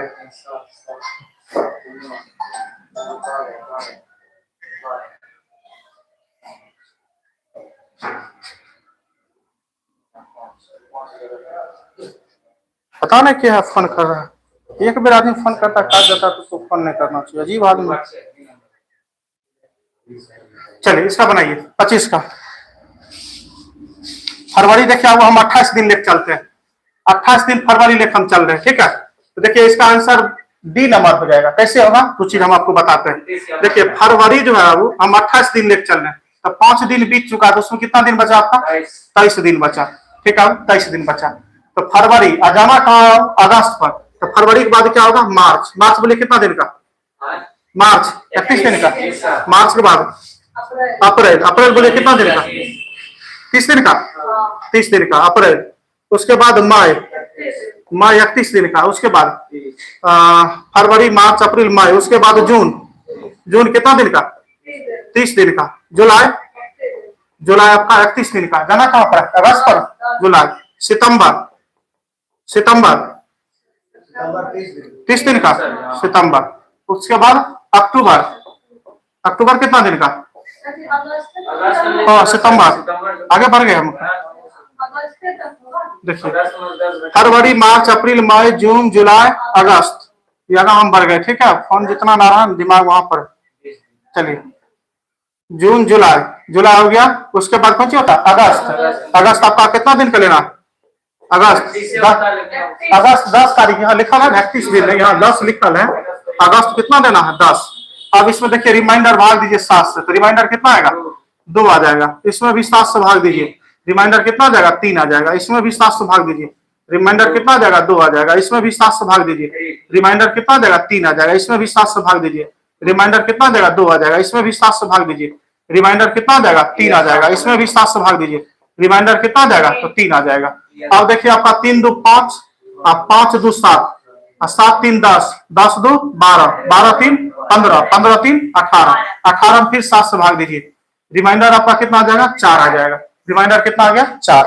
Speaker 1: पता नहीं क्या है, फोन कर रहा है। एक बार आदमी फोन करता काट जाता तो उसको फोन नहीं करना चाहिए, अजीब आदमी। चलिए इसका बनाइए 25 का। फरवरी देखिए, अब हम 28 दिन लेकर चलते हैं। 28 दिन फरवरी लेकर हम चल रहे हैं, ठीक है। तो देखिए इसका आंसर डी नंबर हो जाएगा। कैसे होगा? कुछ चीज हम आपको बताते हैं। देखिए फरवरी जो है वो हम 28 दिन लेकर चल रहे हैं, तो 5 दिन बीत चुका है, तो उसमें कितना दिन बचा आपका? 23 दिन बचा, ठीक है, 23 दिन बचा। तो फरवरी जाना कहा? अगस्त पर। तो फरवरी के बाद क्या होगा? मार्च। मार्च बोले कितना दिन का? मार्च 31 दिन का। मार्च के बाद अप्रैल। अप्रैल बोले कितना दिन का? 30 दिन का। 30 दिन का अप्रैल। उसके बाद मई। मई 31 दिन का। उसके बाद फरवरी मार्च अप्रैल मई। उसके बाद जून। जून कितना दिन का? 30 दिन का। जुलाई। जुलाई आपका 31 दिन का। जाना कहां पर? अगस्त पर। जुलाई। सितंबर। सितंबर 30 दिन का। सितंबर। उसके बाद अक्टूबर। अक्टूबर कितना दिन का? सितंबर। आगे बढ़ गए हम। देखिए फरवरी मार्च अप्रैल मई जून जुलाई अगस्त, यहाँ हम बढ़ गए, ठीक है। फोन जितना ना रहा दिमाग वहां पर। चलिए जून जुलाई, जुलाई हो गया, उसके बाद कौन सी होता है अगस्त। अगस्त आपका कितना दिन का लेना, अगस्त अगस्त 10 तारीख, यहाँ लिखा है 31 दिन है, यहाँ 10 लिखा है, अगस्त कितना देना है 10। अब इसमें देखिए रिमाइंडर भाग दीजिए 7 से, तो रिमाइंडर कितना आएगा 2 आ जाएगा, इसमें भी 7 से भाग दीजिए, रिमाइंडर कितना आ जाएगा 3 आ जाएगा, इसमें भी 7 से भाग दीजिए, रिमाइंडर कितना आ जाएगा 2 आ जाएगा, इसमें भी 7 से भाग दीजिए, रिमाइंडर कितना आ जाएगा 3 आ जाएगा, इसमें भी 7 से भाग दीजिए, रिमाइंडर कितना आ जाएगा 2 आ जाएगा, इसमें भी 7 से भाग दीजिए, रिमाइंडर कितना आ जाएगा 3 आ जाएगा, इसमें भी 7 से भाग दीजिए, रिमाइंडर कितना आ जाएगा तो 3 आ जाएगा। अब देखिए आपका 3 2 5, अब 5 2 7, 7 3 10, 10 2 12, 12 3 15, 15 3 18, 18 फिर 7 से भाग दीजिए, रिमाइंडर आपका कितना आ जाएगा 4 आ जाएगा, रिमाइंडर कितना आ गया 4।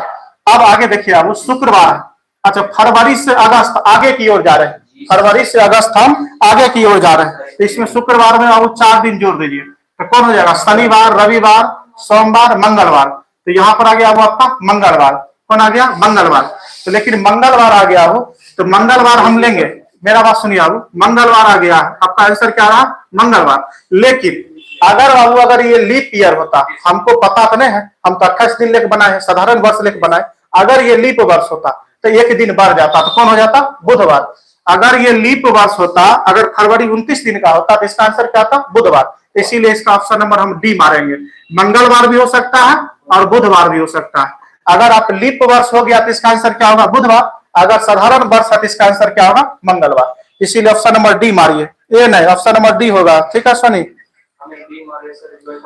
Speaker 1: अब आगे देखिए अब शुक्रवार है, अच्छा फरवरी से अगस्त आगे की ओर जा रहे हैं, फरवरी से अगस्त हम आगे की ओर जा रहे हैं, तो इसमें शुक्रवार में अब 4 दिन जोड़ दीजिए, तो कौन हो जाएगा शनिवार रविवार सोमवार मंगलवार, तो यहाँ पर आ गया वो आपका मंगलवार, कौन आ गया मंगलवार। तो लेकिन मंगलवार आ गया हो तो मंगलवार हम लेंगे, मेरा बात सुनिए अब, मंगलवार आ गया आपका आंसर क्या रहा मंगलवार। लेकिन अगर बाबू अगर ये लीप ईयर होता, हमको पता तो नहीं है, हम तो 28 दिन लेके बनाए हैं, साधारण वर्ष लेके बनाए, अगर ये लीप वर्ष होता तो एक दिन बढ़ जाता, तो कौन हो जाता बुधवार। अगर ये लीप वर्ष होता, अगर फरवरी 29 दिन का होता तो इसका आंसर क्या था बुधवार, इसीलिए इसका ऑप्शन नंबर हम डी मारेंगे। मंगलवार भी हो सकता है और बुधवार भी हो सकता है। अगर आप लीप वर्ष हो गया तो इसका आंसर क्या होगा बुधवार, अगर साधारण वर्ष है तो इसका आंसर क्या होगा मंगलवार, इसीलिए ऑप्शन नंबर डी मारिए, ए नहीं ऑप्शन नंबर डी होगा। ठीक है सनी,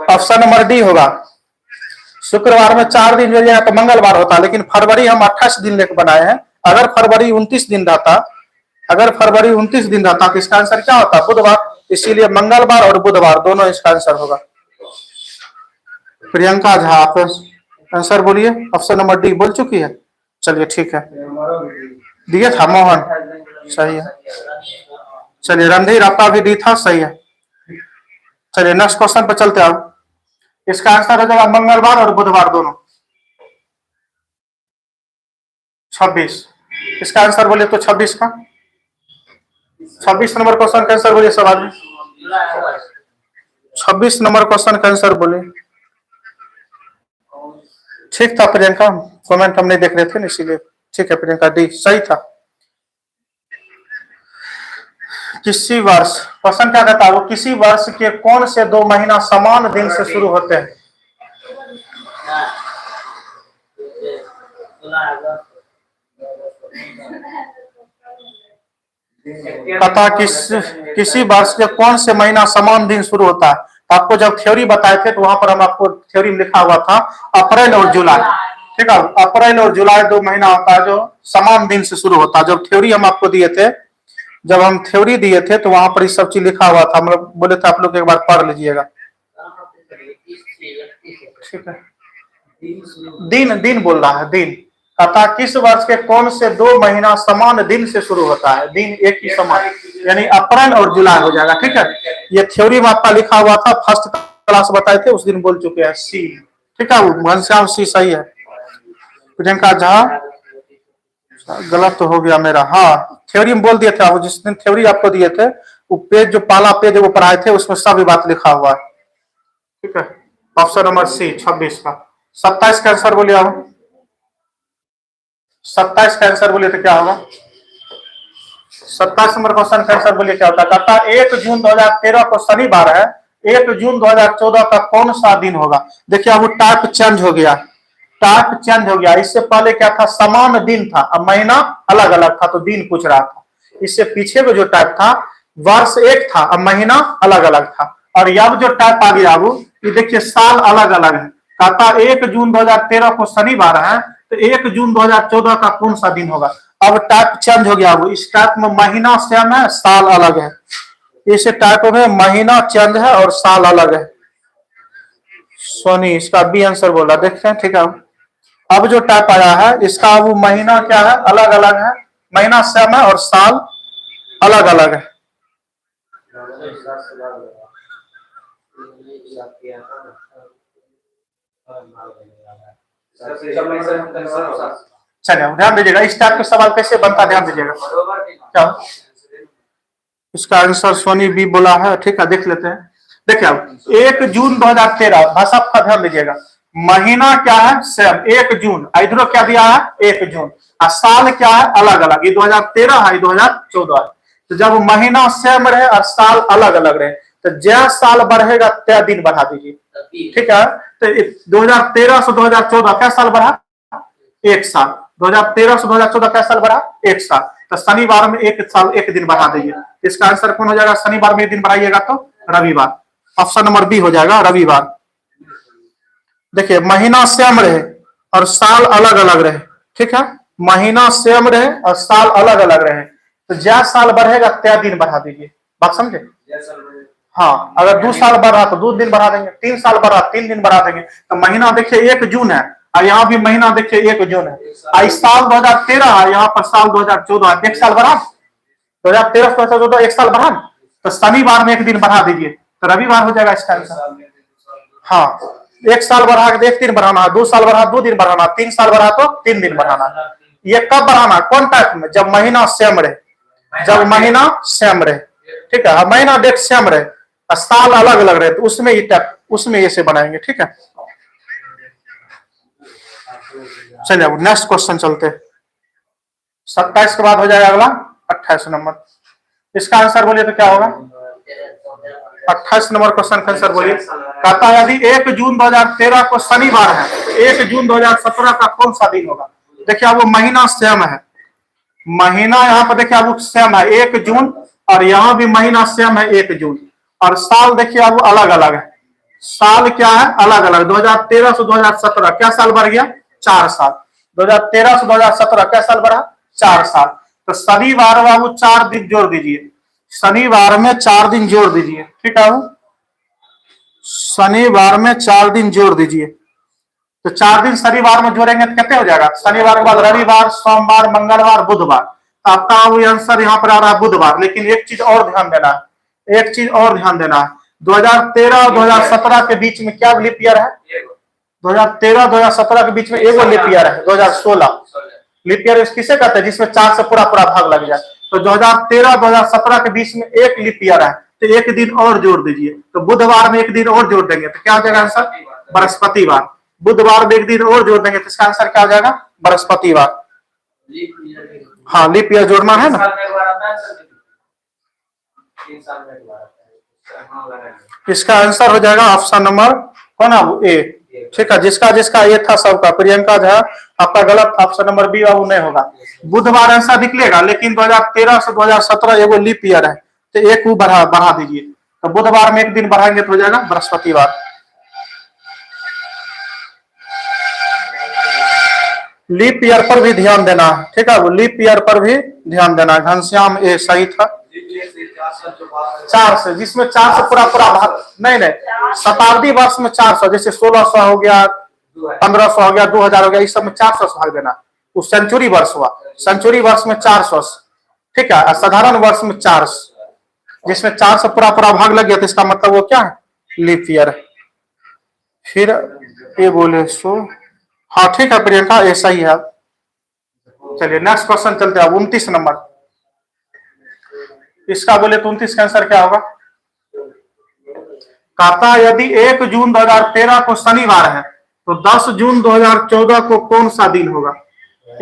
Speaker 1: ऑप्शन नंबर डी होगा। शुक्रवार में 4 दिन ले जाए तो मंगलवार होता, लेकिन फरवरी हम 28 दिन लेकर बनाए हैं, अगर फरवरी 29 दिन रहता, अगर फरवरी 29 दिन रहता तो इसका आंसर क्या होता बुधवार, इसीलिए मंगलवार और बुधवार दोनों इसका आंसर होगा। प्रियंका झा आप आंसर बोलिए, ऑप्शन नंबर डी बोल चुकी है, चलिए ठीक है, दिए था मोहन सही है, चलिए रणधीर आपका भी डी था सही है। चलिए नेक्स्ट क्वेश्चन पर चलते हैं, इसका आंसर हो जाएगा मंगलवार और बुधवार दोनों। 26 इसका आंसर बोले तो 26 का 26 नंबर क्वेश्चन का आंसर बोलिए सब आदमी, 26 नंबर क्वेश्चन का आंसर बोले। ठीक था प्रियंका, कमेंट हम नहीं देख रहे थे इसीलिए, ठीक है प्रियंका डी सही था। किसी वर्ष क्वेश्चन क्या कहता है, वो किसी वर्ष के कौन से 2 महीना समान दिन से शुरू होते हैं। कथा किसी वर्ष के कौन से महीना समान दिन शुरू होता है, तो आपको जब थ्योरी बताए थे तो वहां पर हम आपको थ्योरी में लिखा हुआ था अप्रैल और जुलाई, ठीक है अप्रैल और जुलाई 2 महीना होता है जो समान दिन से शुरू होता है। जब थ्योरी हम आपको दिए थे, जब हम थ्योरी दिए थे तो वहां पर ये सब चीज लिखा हुआ था, हम लोग बोले थे आप लोग एक बार पढ़ लीजिएगा। ठीक है दिन दिन बोल रहा है दिन, कहता किस वर्ष के कौन से 2 महीना समान दिन से शुरू होता है, दिन एक ही समान, यानी अप्रैल और जुलाई हो जाएगा। ठीक है ये थ्योरी में आपका लिखा हुआ था, फर्स्ट क्लास बताए थे उस दिन बोल चुके हैं सी, ठीक है घनश्याम सी सही है। प्रियंका झा गलत तो हो गया मेरा, हाँ थ्योरी में बोल दिए थे, जिस दिन थ्योरी आपको दिए थे वो पेज जो पहला पेज वो पढ़ाए थे उसमें सभी बात लिखा हुआ है। ठीक है ऑप्शन नंबर सी 26 का। 27 का आंसर बोलिए आप, 27 का आंसर बोलिए तो क्या होगा, 27 नंबर क्वेश्चन का आंसर बोलिए क्या होता है। कहता 1 जून 2013 को शनिवार है, 1 जून 2014 का कौन सा दिन होगा। देखिए अब टाइप चेंज हो गया, टाइप चेंज हो गया, इससे पहले क्या था समान दिन था, अब महीना अलग अलग था तो दिन पूछ रहा था। इससे पीछे में जो टाइप था वर्ष एक था, अब महीना अलग अलग था, और अब जो टाइप आ गया वो ये देखिए साल अलग अलग है। कहता 1 जून 2013 को शनिवार है तो 1 जून 2014 का कौन सा दिन होगा। अब टाइप चेंज हो गया, वो इस टाइप में महीना सेम है साल अलग है, इस टाइप में महीना चेंज है और साल अलग है। सोनी इसका बी आंसर बोला, देखते हैं ठीक है। अब जो टाइप आया है इसका वो महीना क्या है अलग अलग है, महीना सेम है और साल अलग अलग है। चलिए ध्यान दीजिएगा इस टाइप का सवाल कैसे बनता ध्यान दीजिएगा। क्या इसका आंसर सोनी बी बोला है, ठीक है देख लेते हैं। देखिए अब 1 जून 2013, भाषा का ध्यान दीजिएगा, महीना क्या है सेम 1 जून, इधर क्या दिया है 1 जून, और साल क्या है अलग अलग, ये 2013 है, 2014 है। तो जब महीना सेम रहे और साल अलग अलग रहे, तो जै साल बढ़ेगा तय दिन बढ़ा दीजिए, ठीक है। तो 2013 से 2014 क्या साल बढ़ा, 1 साल। 2013 से 2014 क्या साल बढ़ा, 1 साल। तो शनिवार में 1 साल 1 दिन बढ़ा दीजिए। इसका आंसर कौन हो जाएगा, शनिवार में 1 दिन बढ़ाइएगा तो रविवार, ऑप्शन नंबर बी हो जाएगा रविवार। देखिए महीना सेम रहे और साल अलग अलग रहे, ठीक है, महीना सेम रहे और साल अलग अलग रहे, तो जै साल बढ़ेगा तय दिन बढ़ा दीजिए, बात समझे। हाँ, अगर 2 साल बढ़ा तो 2 दिन बढ़ा देंगे, 3 साल बढ़ा 3 दिन बढ़ा देंगे। तो महीना देखिए 1 जून है, और यहाँ भी महीना देखिए 1 जून है, इस साल 2013 है, यहाँ पर साल 2014 है, 1 साल बढ़ा, 2013 से 2014 1 साल बढ़ा, तो शनिवार में 1 दिन बढ़ा दीजिए तो रविवार हो जाएगा इसका आंसर। हाँ, 1 साल बढ़ा के 1 दिन बढ़ाना, 2 साल बढ़ा 2 दिन बढ़ाना, 3 साल बढ़ा तो 3 दिन बढ़ाना। ये कब बढ़ाना, कौन टाइप में, जब महीना सेम रहे, जब महीना सेम रहे, ठीक है, महीना डेट सेम रहे, साल अलग अलग रहे, तो उसमें ये टाइप, उसमें ऐसे बनाएंगे, ठीक है। चलिए अब नेक्स्ट क्वेश्चन चलते, 27 के बाद हो जाएगा अगला 28 नंबर। इसका आंसर बोलिए तो क्या होगा, 28 नंबर क्वेश्चन का आंसर बोलिए। कहता है यदि 1 जून 2013 को शनिवार है, तो 1 जून 2017 का कौन सा दिन होगा। देखिए वो महीना सेम है, महीना यहाँ पर देखिए अब सेम है 1 जून, और यहाँ भी महीना सेम है 1 जून, और साल देखिए अब अलग अलग है, साल क्या है अलग अलग, 2013 से 2017 क्या साल बढ़ गया, 4 साल, 2013 से 2017 क्या साल बढ़ा, 4 साल। तो शनिवार बाबू 4 दिन जोड़ दीजिए, शनिवार में 4 दिन जोड़ दीजिए, ठीक है, शनिवार में 4 दिन जोड़ दीजिए। तो 4 दिन शनिवार में जोड़ेंगे तो कितने हो जाएगा, शनिवार के बाद रविवार, सोमवार, मंगलवार, बुधवार। तो आपका आंसर यहाँ पर आ रहा है बुधवार। लेकिन एक चीज और ध्यान देना है, एक चीज और ध्यान देना है, 2013 और 2017 के बीच में क्या लीप ईयर है, 2013 2017 के बीच में एगो लीप ईयर है 2016। लीप ईयर किसे कहते हैं, जिसमें 4 से पूरा पूरा भाग लग जाए। तो 2013 2017 के बीच में एक लीप ईयर है, तो 1 दिन और जोड़ दीजिए, तो बुधवार में 1 दिन और जोड़ देंगे तो क्या हो जाएगा आंसर, बृहस्पतिवार। बुधवार में 1 दिन और जोड़ देंगे तो इसका आंसर क्या हो जाएगा, बृहस्पतिवार। हाँ, लीप ईयर जोड़ना है ना। इसका आंसर हो जाएगा ऑप्शन नंबर कौन है, ए, ठीक है। जिसका जिसका ये था सबका, प्रियंका झा आपका गलत, ऑप्शन नंबर बी बाबू नहीं होगा। बुधवार आंसर निकलेगा, लेकिन 2013 से 2017 एगो लीप ईयर है, तो एक वो बढ़ा दीजिए, तो बुधवार में 1 दिन बढ़ाएंगे तो हो जाएगा बृहस्पतिवार। लीप ईयर पर भी ध्यान देना, ठीक है, वो लीप ईयर पर भी ध्यान देना। घनश्याम ए सही था, 4 से, जिसमें 4 से पूरा पूरा भाग नहीं, शताब्दी वर्ष में 400, जैसे 1600 हो गया, 1500 हो गया, 2000 हो गया, इस सब में 400 से भाग देना। वो सेंचुरी वर्ष हुआ, सेंचुरी वर्ष में 400, ठीक है, साधारण वर्ष में 400, जिसमें 4 से पूरा पूरा भाग लग गया, तो इसका मतलब वो क्या है, लीप ईयर। फिर ये बोले सो, हाँ ठीक है प्रियंका, ऐसा ही है। चलिए नेक्स्ट क्वेश्चन चलते हैं, 29 नंबर। इसका बोले तो 29 का आंसर क्या होगा, कहता यदि 1 जून 2013 को शनिवार है, तो 10 जून 2014 को कौन सा दिन होगा।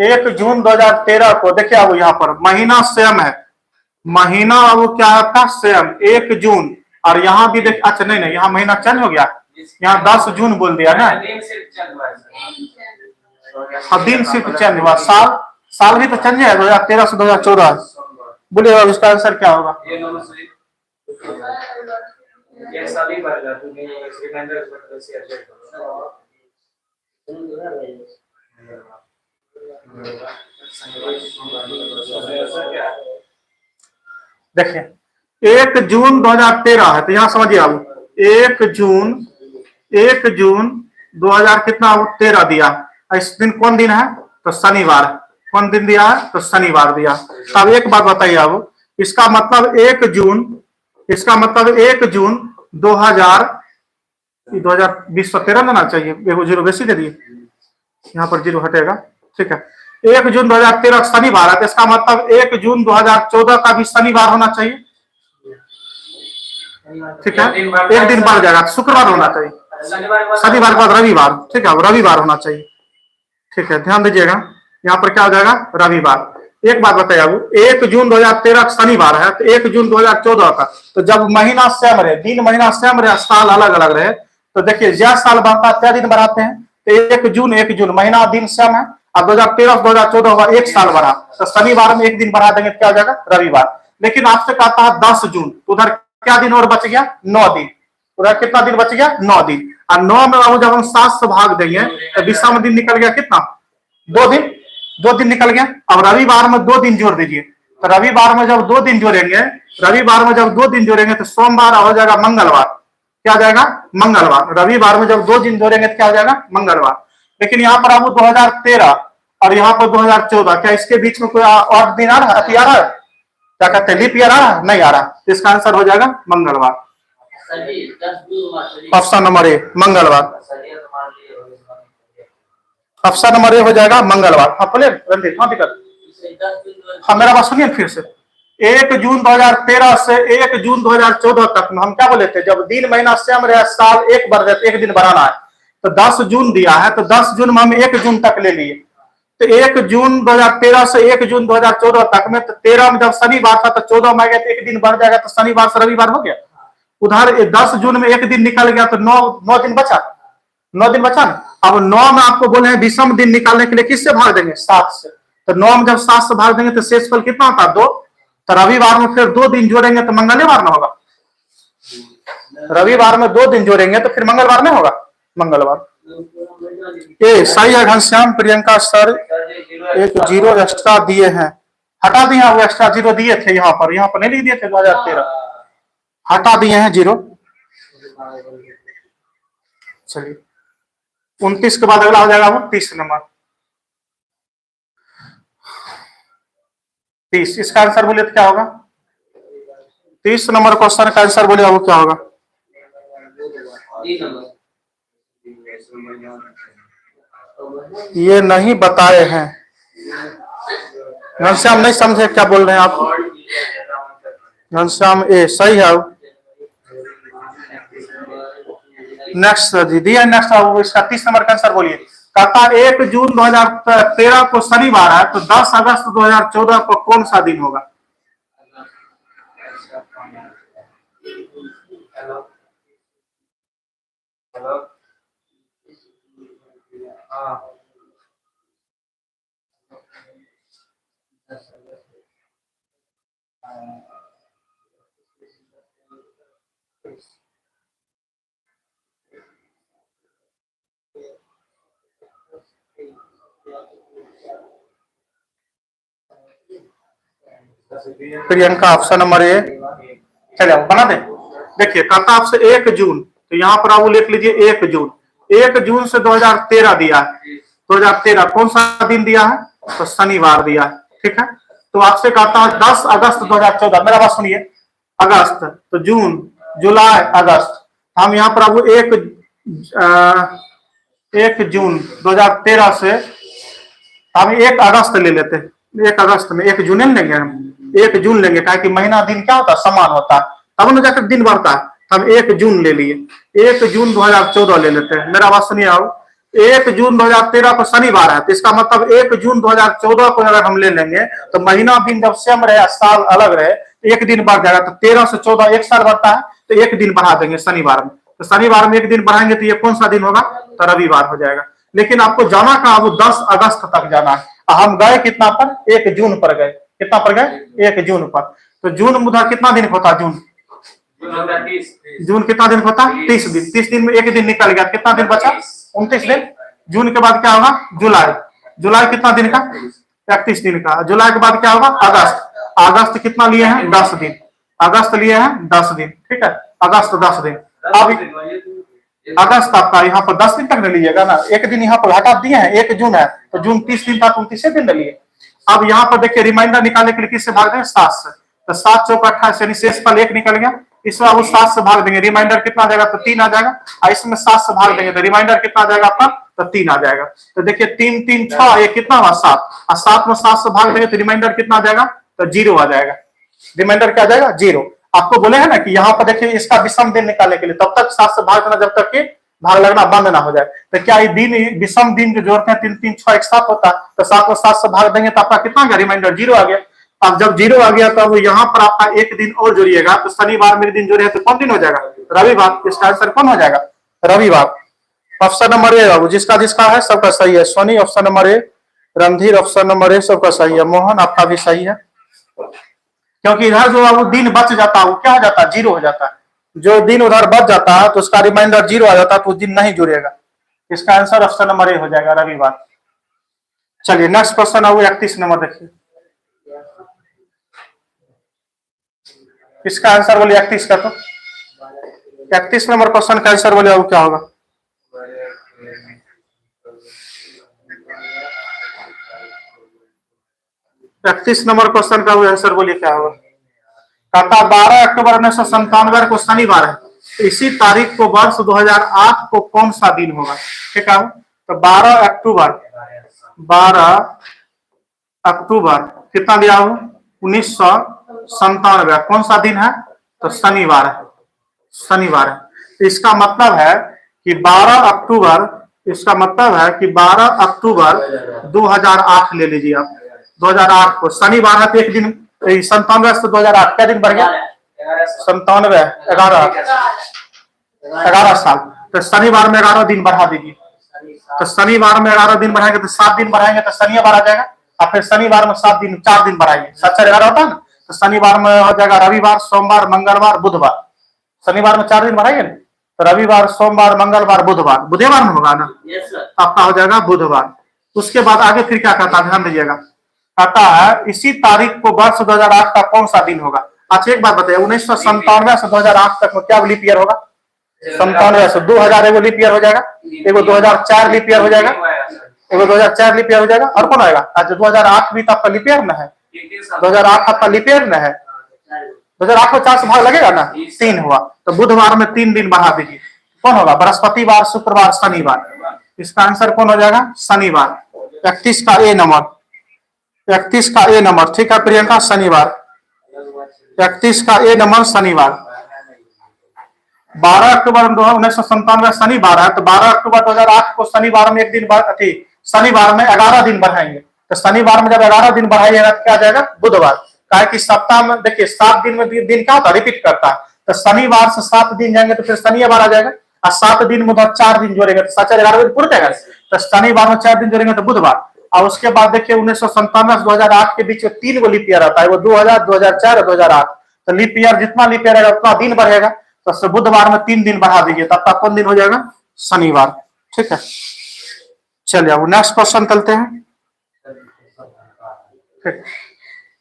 Speaker 1: 1 जून 2013 को देखिए अब यहाँ पर महीना सेम है, महीना अब क्या था सेम 1 जून, और यहाँ भी देख, अच्छा नहीं, यहाँ महीना चेंज हो गया, यहाँ 10 जून बोल दिया ना, हाँ दिन सिर्फ चेंज हुआ, साल भी तो चेंज है 2013 से 2014। बोलिए अब इसका आंसर क्या होगा, देखिए 1 जून 2013 है, तो यहाँ समझिए अब 1 जून 2000 कितना 13 दिया, इस दिन कौन दिन है, तो शनिवार। कौन दिन दिया है, तो शनिवार दिया। अब एक बात बताइए, अब इसका मतलब 1 जून, इसका मतलब 1 जून 2020 तो 13 देना चाहिए, एगो जीरो बेसी दे दिए, यहाँ पर जीरो हटेगा, ठीक है। 1 जून 2013 शनिवार है, तो इसका मतलब 1 जून 2014 का भी शनिवार होना चाहिए। ठीक है, एक दिन बढ़ जाएगा, शुक्रवार होना चाहिए, शनिवार के बाद रविवार, ठीक है, रविवार होना चाहिए। ठीक है, ध्यान दीजिएगा, यहाँ पर क्या हो जाएगा, रविवार। एक बात बताइए बाबू, 1 जून 2013 शनिवार है, तो 1 जून 2014 का, तो जब महीना सेम रहे, दिन महीना सेम रहे, साल अलग अलग रहे, तो देखिए ज्यादा साल बढ़ता है, क्या दिन बढ़ाते हैं, तो 1 जून महीना दिन सेम है, अब 2013-2014 हुआ, एक साल बढ़ा, तो शनिवार में एक दिन बढ़ा देंगे, क्या हो जाएगा, रविवार। लेकिन आपसे कहता है 10 जून, उधर क्या दिन और बच गया, 9 दिन, उधर कितना दिन बच गया, 9 दिन, और 9 में बाबू जब हम 7 से भाग देंगे तो विषम दिन निकल गया कितना, 2 दिन, 2 दिन निकल गया। अब रविवार में 2 दिन जोड़ दीजिए, तो रविवार में जब 2 दिन जोड़ेंगे, रविवार में जब 2 दिन जोड़ेंगे तो सोमवार हो जाएगा मंगलवार, क्या हो जाएगा, मंगलवार। रविवार में जब 2 दिन जोड़ेंगे तो क्या हो जाएगा, मंगलवार। लेकिन यहाँ पर आपको 2013 और यहाँ पर 2014, क्या इसके बीच में कोई और दिन आ रहा है, आ रहा है, क्या कहते हैं, लीप ईयर आ रहा है, नहीं आ रहा, इसका आंसर हो जाएगा मंगलवार, ऑप्शन नंबर ए मंगलवार, ऑप्शन नंबर ए हो जाएगा मंगलवार। हाँ बोले रंजीत, हाँ दिक्कत, हाँ मेरा बात सुनिए फिर से, 1 जून 2013 से 1 जून 2014 तक में हम क्या बोले थे, जब दिन महीना सेम रहे, साल एक बढ़ जाते, एक दिन बढ़ाना है, तो 10 जून दिया है, तो 10 जून में हम 1 जून तक ले लिए, तो 1 जून 2013 से 1 जून 2014 तक में, तो 13 में जब शनिवार था, तो 14 में आ गया, तो एक दिन बढ़ जाएगा, तो शनिवार से रविवार हो गया। उधर 10 जून में एक दिन निकल गया, तो 9 दिन बचा, 9 दिन बचा ना। अब 9 में आपको बोले हैं विषम दिन निकालने के लिए किससे भाग देंगे, 7 से, तो 9 में जब 7 से भाग देंगे तो शेषफल कितना होता है, 2, तो रविवार में फिर 2 दिन जोड़ेंगे तो मंगलवार में होगा, रविवार में 2 दिन जोड़ेंगे तो फिर मंगलवार में होगा, मंगलवार। ये सही है घनश्याम, प्रियंका सर 1 0 एक्स्ट्रा दिए हैं, हटा दिए हैं, वो एक्स्ट्रा 0 दिए थे यहाँ पर नहीं लिख दिए थे, 2013 हटा दिए हैं 0। चलिए 29 के बाद अगला हो जाएगा वो 30 नंबर, 30, इसका आंसर बोले तो क्या होगा, 30 नंबर क्वेश्चन का आंसर बोले वो क्या होगा, ये नहीं बताए हैं, घनश्याम नहीं समझे क्या बोल रहे हैं आप, घनश्याम ए सही है। नेक्स्ट जी दिया, नेक्स्ट इसका 30 नंबर का आंसर बोलिए, कहता 1 जून 2013 को शनिवार है, तो 10 अगस्त 2014 को कौन सा दिन होगा, प्रियंका ऑप्शन नंबर ए, चलिए बना दे। देखिए कहता आपसे 1 जून, तो यहाँ पर आप लिख लीजिए 1 जून, 1 जून से 2013 दिया है, 2013 कौन सा दिन दिया है, तो शनिवार दिया है, ठीक है। तो आपसे कहता है 10 अगस्त 2014, मेरा बात सुनिए, अगस्त, तो जून, जुलाई, अगस्त, हम यहाँ पर आपको 1 जून 2013 से हम 1 अगस्त ले लेते हैं, 1 अगस्त में 1 जून लेंगे, हम 1 जून लेंगे, ताकि महीना दिन क्या होता है, समान होता है, तब न जाकर दिन बढ़ता है, हम 1 जून ले लिए, 1 जून 2014 ले लेते हैं, मेरा बात सुनिए आओ, 1 जून 2013 को शनिवार है, तो इसका मतलब 1 जून 2014 को अगर हम ले लेंगे, तो महीना दिन जब सेम रहे, साल अलग रहे, तो एक दिन बढ़ जाएगा, तो 13 से 14 एक साल बढ़ता है, तो एक दिन बढ़ा देंगे शनिवार में, तो शनिवार में एक दिन बढ़ाएंगे, तो ये कौन सा दिन होगा, तो रविवार हो जाएगा। लेकिन आपको जाना कहाँ, वो 10 अगस्त तक जाना है, हम गए कितना पर, 1 जून पर गए, कितना पर गए, 1 जून पर, तो जून मुद्दा कितना दिन होता, जून कितना दिन होता, 30 दिन, 30 दिन में एक दिन निकल गया, कितना दिन बचा, 29 दिन। जून के बाद क्या होगा, जुलाई, जुलाई कितना दिन का, 31 दिन का। जुलाई के बाद क्या होगा, अगस्त, अगस्त कितना लिए हैं, 10 दिन, अगस्त लिए हैं 10 दिन, ठीक है, अगस्त 10 दिन। अब अगस्त आपका यहाँ पर 10 दिन तक ले लीजिएगा ना, एक दिन यहाँ पर हटा दिए हैं, 1 जून है, तो जून 30 दिन था, 29 दिन ले लिए। अब यहाँ पर देखिए रिमाइंडर निकालने के लिए किससे भाग देंगे, 7 से, तो 7 चौक 28, यानी शेषफल 1 निकल गया, इसमें अब 7 से भाग देंगे, रिमाइंडर कितना आ जाएगा, तो 3 आ जाएगा, और इसमें 7 से भाग देंगे तो रिमाइंडर कितना आ जाएगा आपका, तो 3 आ जाएगा। तो देखिए 3 3 6, ये कितना हुआ 7, और 7 में 7 से भाग देंगे तो रिमाइंडर कितना आ जाएगा, तो 0 आ जाएगा, रिमाइंडर क्या आ जाएगा, 0। आपको बोले हैं ना कि यहाँ पर देखिए इसका विषम दिन निकालने के लिए तब तक 7 से भाग देना जब तक कि भाग लगना बंद ना हो जाए। तो क्या ये दिन विषम दिन जो जोड़ते हैं 3 3 6 एक साथ होता है, तो 7 को 7 से भाग देंगे तो आपका कितना गया रिमाइंडर 0 आ गया। अब जब 0 आ गया तो यहाँ पर आपका एक दिन और जोड़िएगा, तो शनिवार में दिन जोड़े तो कौन दिन हो जाएगा? रविवार। इसका आंसर कौन हो जाएगा? रविवार। ऑप्शन नंबर ए बाबू, जिसका जिसका है सबका सही है। Soni option number A, Randhir option number A सबका सही है। मोहन आपका भी सही है, क्योंकि इधर जो वो दिन बच जाता है वो क्या हो जाता है? 0 हो जाता है। जो दिन उधर बच जाता है तो उसका रिमाइंडर 0 आ जाता है, तो उस दिन नहीं जुड़ेगा। इसका आंसर ऑप्शन नंबर ए हो जाएगा, रविवार। चलिए नेक्स्ट क्वेश्चन है वो 31 नंबर देखिए। इसका आंसर बोलिए 31 का, तो 31 नंबर क्वेश्चन का आंसर बोलिए वो क्या होगा? इकतीस नंबर क्वेश्चन का आंसर बोलिए क्या होगा? कहता 12 अक्टूबर 1997 को शनिवार है, इसी तारीख को वर्ष 2008 को कौन सा दिन होगा? ठीक है, तो 12 अक्टूबर कितना दिया हो? 1997 कौन सा दिन है? तो शनिवार है, शनिवार है। इसका मतलब है कि 12 अक्टूबर, इसका मतलब है कि 12 अक्टूबर 2008 ले लीजिए आप। 2008 को शनिवार है तो एक दिन 97 से 2008 क्या दिन बढ़ गया? 97 11 साल। तो शनिवार में 11 दिन बढ़ा दीजिए, तो शनिवार में 11 दिन बढ़ाएंगे तो 7 दिन बढ़ाएंगे तो शनिवार आ जाएगा। और फिर शनिवार में 7 दिन 4 दिन बढ़ाएंगे, 7 4 11 होता है ना, तो शनिवार में हो जाएगा रविवार, सोमवार, मंगलवार, बुधवार। शनिवार में 4 दिन बढ़ाएंगे ना, तो रविवार, सोमवार, मंगलवार, बुधवार, बुधवार में होगा ना, आपका हो जाएगा बुधवार। उसके बाद आगे फिर क्या कहता है ध्यान दीजिएगा, कहता है इसी तारीख को वर्ष 2008 का कौन सा दिन होगा? अच्छा एक बात बताइए, 1997 से 2008 तक में क्या लीप ईयर होगा? 97 से 2000 एगो लीप ईयर हो जाएगा, एगो 2004 लीप ईयर हो जाएगा, एगो 2004 लीप ईयर हो जाएगा, और कौन आएगा? आज 2008 भी तो आपका लीप ईयर ना है, 2008 आपका लीप ईयर ना है। 2008 को 4 से भाग लगेगा ना, 3 हुआ, तो बुधवार में 3 दिन बढ़ा दीजिए, कौन होगा? बृहस्पतिवार, शुक्रवार, शनिवार। इसका आंसर कौन हो जाएगा? शनिवार। 31 का ए नंबर, 31 का ए नंबर, ठीक है प्रियंका, शनिवार। 31 का ए नंबर शनिवार। 12 अक्टूबर 1997 शनिवार है, तो 12 अक्टूबर 2008 को शनिवार में एक दिन थी, शनिवार में 11 दिन बढ़ाएंगे, तो शनिवार में जब 11 दिन बढ़ाइएगा तो क्या आ जाएगा? बुधवार। कहा कि सप्ताह में देखिए 7 दिन में दिन क्या होता है? रिपीट करता है, तो शनिवार से 7 दिन जाएंगे तो फिर शनिवार आ जाएगा, और 7 दिन में 4 दिन जोड़ेंगे तो 7 11 दिन पूरा जाएगा, तो शनिवार में 4 दिन जोड़ेंगे तो बुधवार। और उसके बाद देखिए 1997 से 2008 के बीच में 3 गो लीप ईयर आता है, वो 2000, 2004 और 2008। तो लीप ईयर जितना लीप ईयर रहेगा उतना दिन बढ़ेगा, तो बुधवार में 3 दिन बढ़ा दीजिए, तब तक कौन दिन हो जाएगा? शनिवार। ठीक है, चलिए अब नेक्स्ट क्वेश्चन चलते हैं।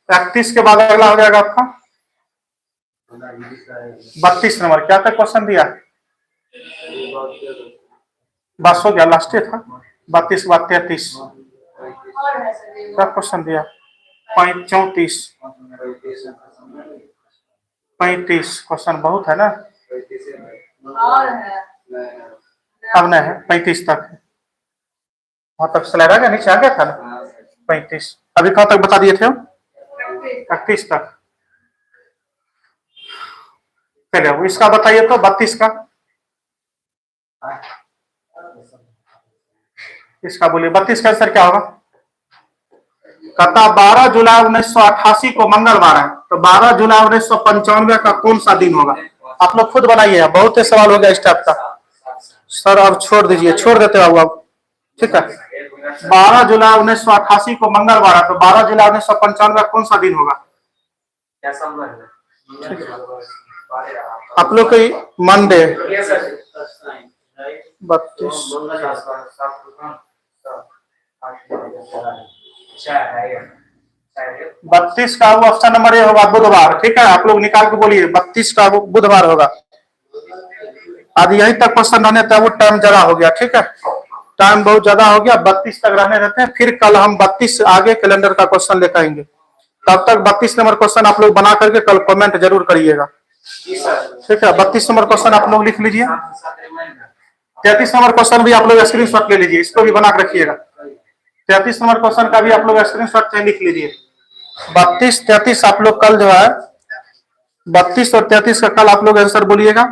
Speaker 1: 31 के बाद अगला हो जाएगा आपका 32 नंबर। क्या तक क्वेश्चन दिया? बस हो गया, लास्ट था। 32 के बाद 33 क्या क्वेश्चन दिया? 34 35 क्वेश्चन बहुत है ना, अब नहीं है 35 तक, वहां तक स्लाइड आ गया, नीचे आ गया था ना 35। अभी कहाँ तक बता दिए थे हम? 31 तक। चलिए इसका बताइए तो 32 का, इसका बोलिए 32 का आंसर क्या होगा? कहता 12 जुलाई 1988 को मंगलवार है, तो 12 जुलाई 1995 का कौन सा दिन होगा? आप लोग खुद बनाइए, बहुत से सवाल हो गया इस टाइप का। सर अब छोड़ दीजिए, छोड़ देते बाबू अब, ठीक है। 12 जुलाई 1988 को मंगलवार है, तो 12 जुलाई 1995 का कौन सा दिन होगा? आप लोग कोई मंडे 32 का वो ऑप्शन नंबर ए होगा, बुधवार। ठीक है, आप लोग निकाल के बोलिए 32 का वो बुधवार होगा। आज यहीं तक क्वेश्चन रहने तक वो टाइम ज्यादा हो गया, ठीक है, टाइम बहुत ज्यादा हो गया, 32 तक रहने रहते हैं। फिर कल हम 32 आगे कैलेंडर का क्वेश्चन लेकर आएंगे। तब तक 32 नंबर क्वेश्चन आप लोग बना करके कल कमेंट जरूर करिएगा, ठीक है। 32 नंबर क्वेश्चन आप लोग लिख लीजिए। 33 नंबर क्वेश्चन भी आप लोग स्क्रीन शॉट ले लीजिए, इसको भी बना के रखिएगा। 33 नंबर क्वेश्चन का भी आप लोग स्क्रीन शॉट लिख लीजिए। 32 33 आप लोग कल जो है 32 और 33 का कल आप लोग आंसर बोलिएगा,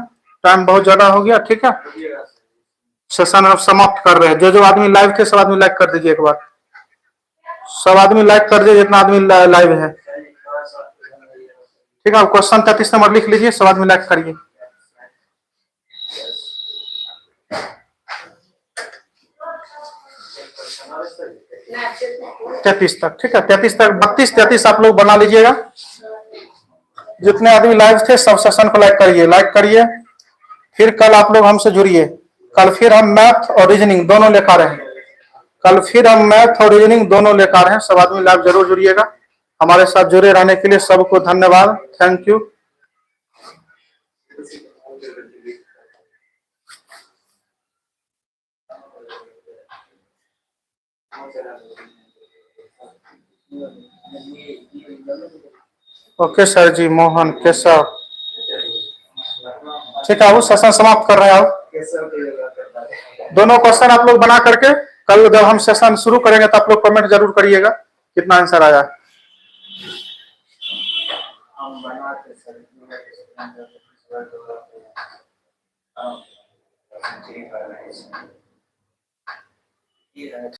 Speaker 1: टाइम बहुत ज्यादा हो गया। ठीक है, सेशन अब समाप्त कर रहे हैं। जो जो आदमी लाइव थे सब आदमी लाइक कर दीजिए एक बार, सब आदमी लाइक कर दीजिए जितना आदमी लाइव है। ठीक है, आप क्वेश्चन 33 नंबर लिख लीजिए, सब आदमी लाइक करिए। तैतीस तक, ठीक है, 33 तक, 32 33 आप लोग बना लीजिएगा। जितने आदमी लाइव थे सब सेशन को लाइक करिए, लाइक करिए। फिर कल आप लोग हमसे जुड़िए, कल फिर हम मैथ और रीजनिंग दोनों लेकर रहे हैं। कल फिर हम मैथ और रीजनिंग दोनों लेकर हैं। सब आदमी लाइव जरूर जुड़िएगा। हमारे साथ जुड़े रहने के लिए सबको धन्यवाद, थैंक यू। ओके सर जी, मोहन केशव, ठीक है, वो सेशन समाप्त कर रहे हैं। आप दोनों क्वेश्चन आप लोग बना करके कल जब हम सेशन शुरू करेंगे तो आप लोग कमेंट जरूर करिएगा कितना आंसर आया।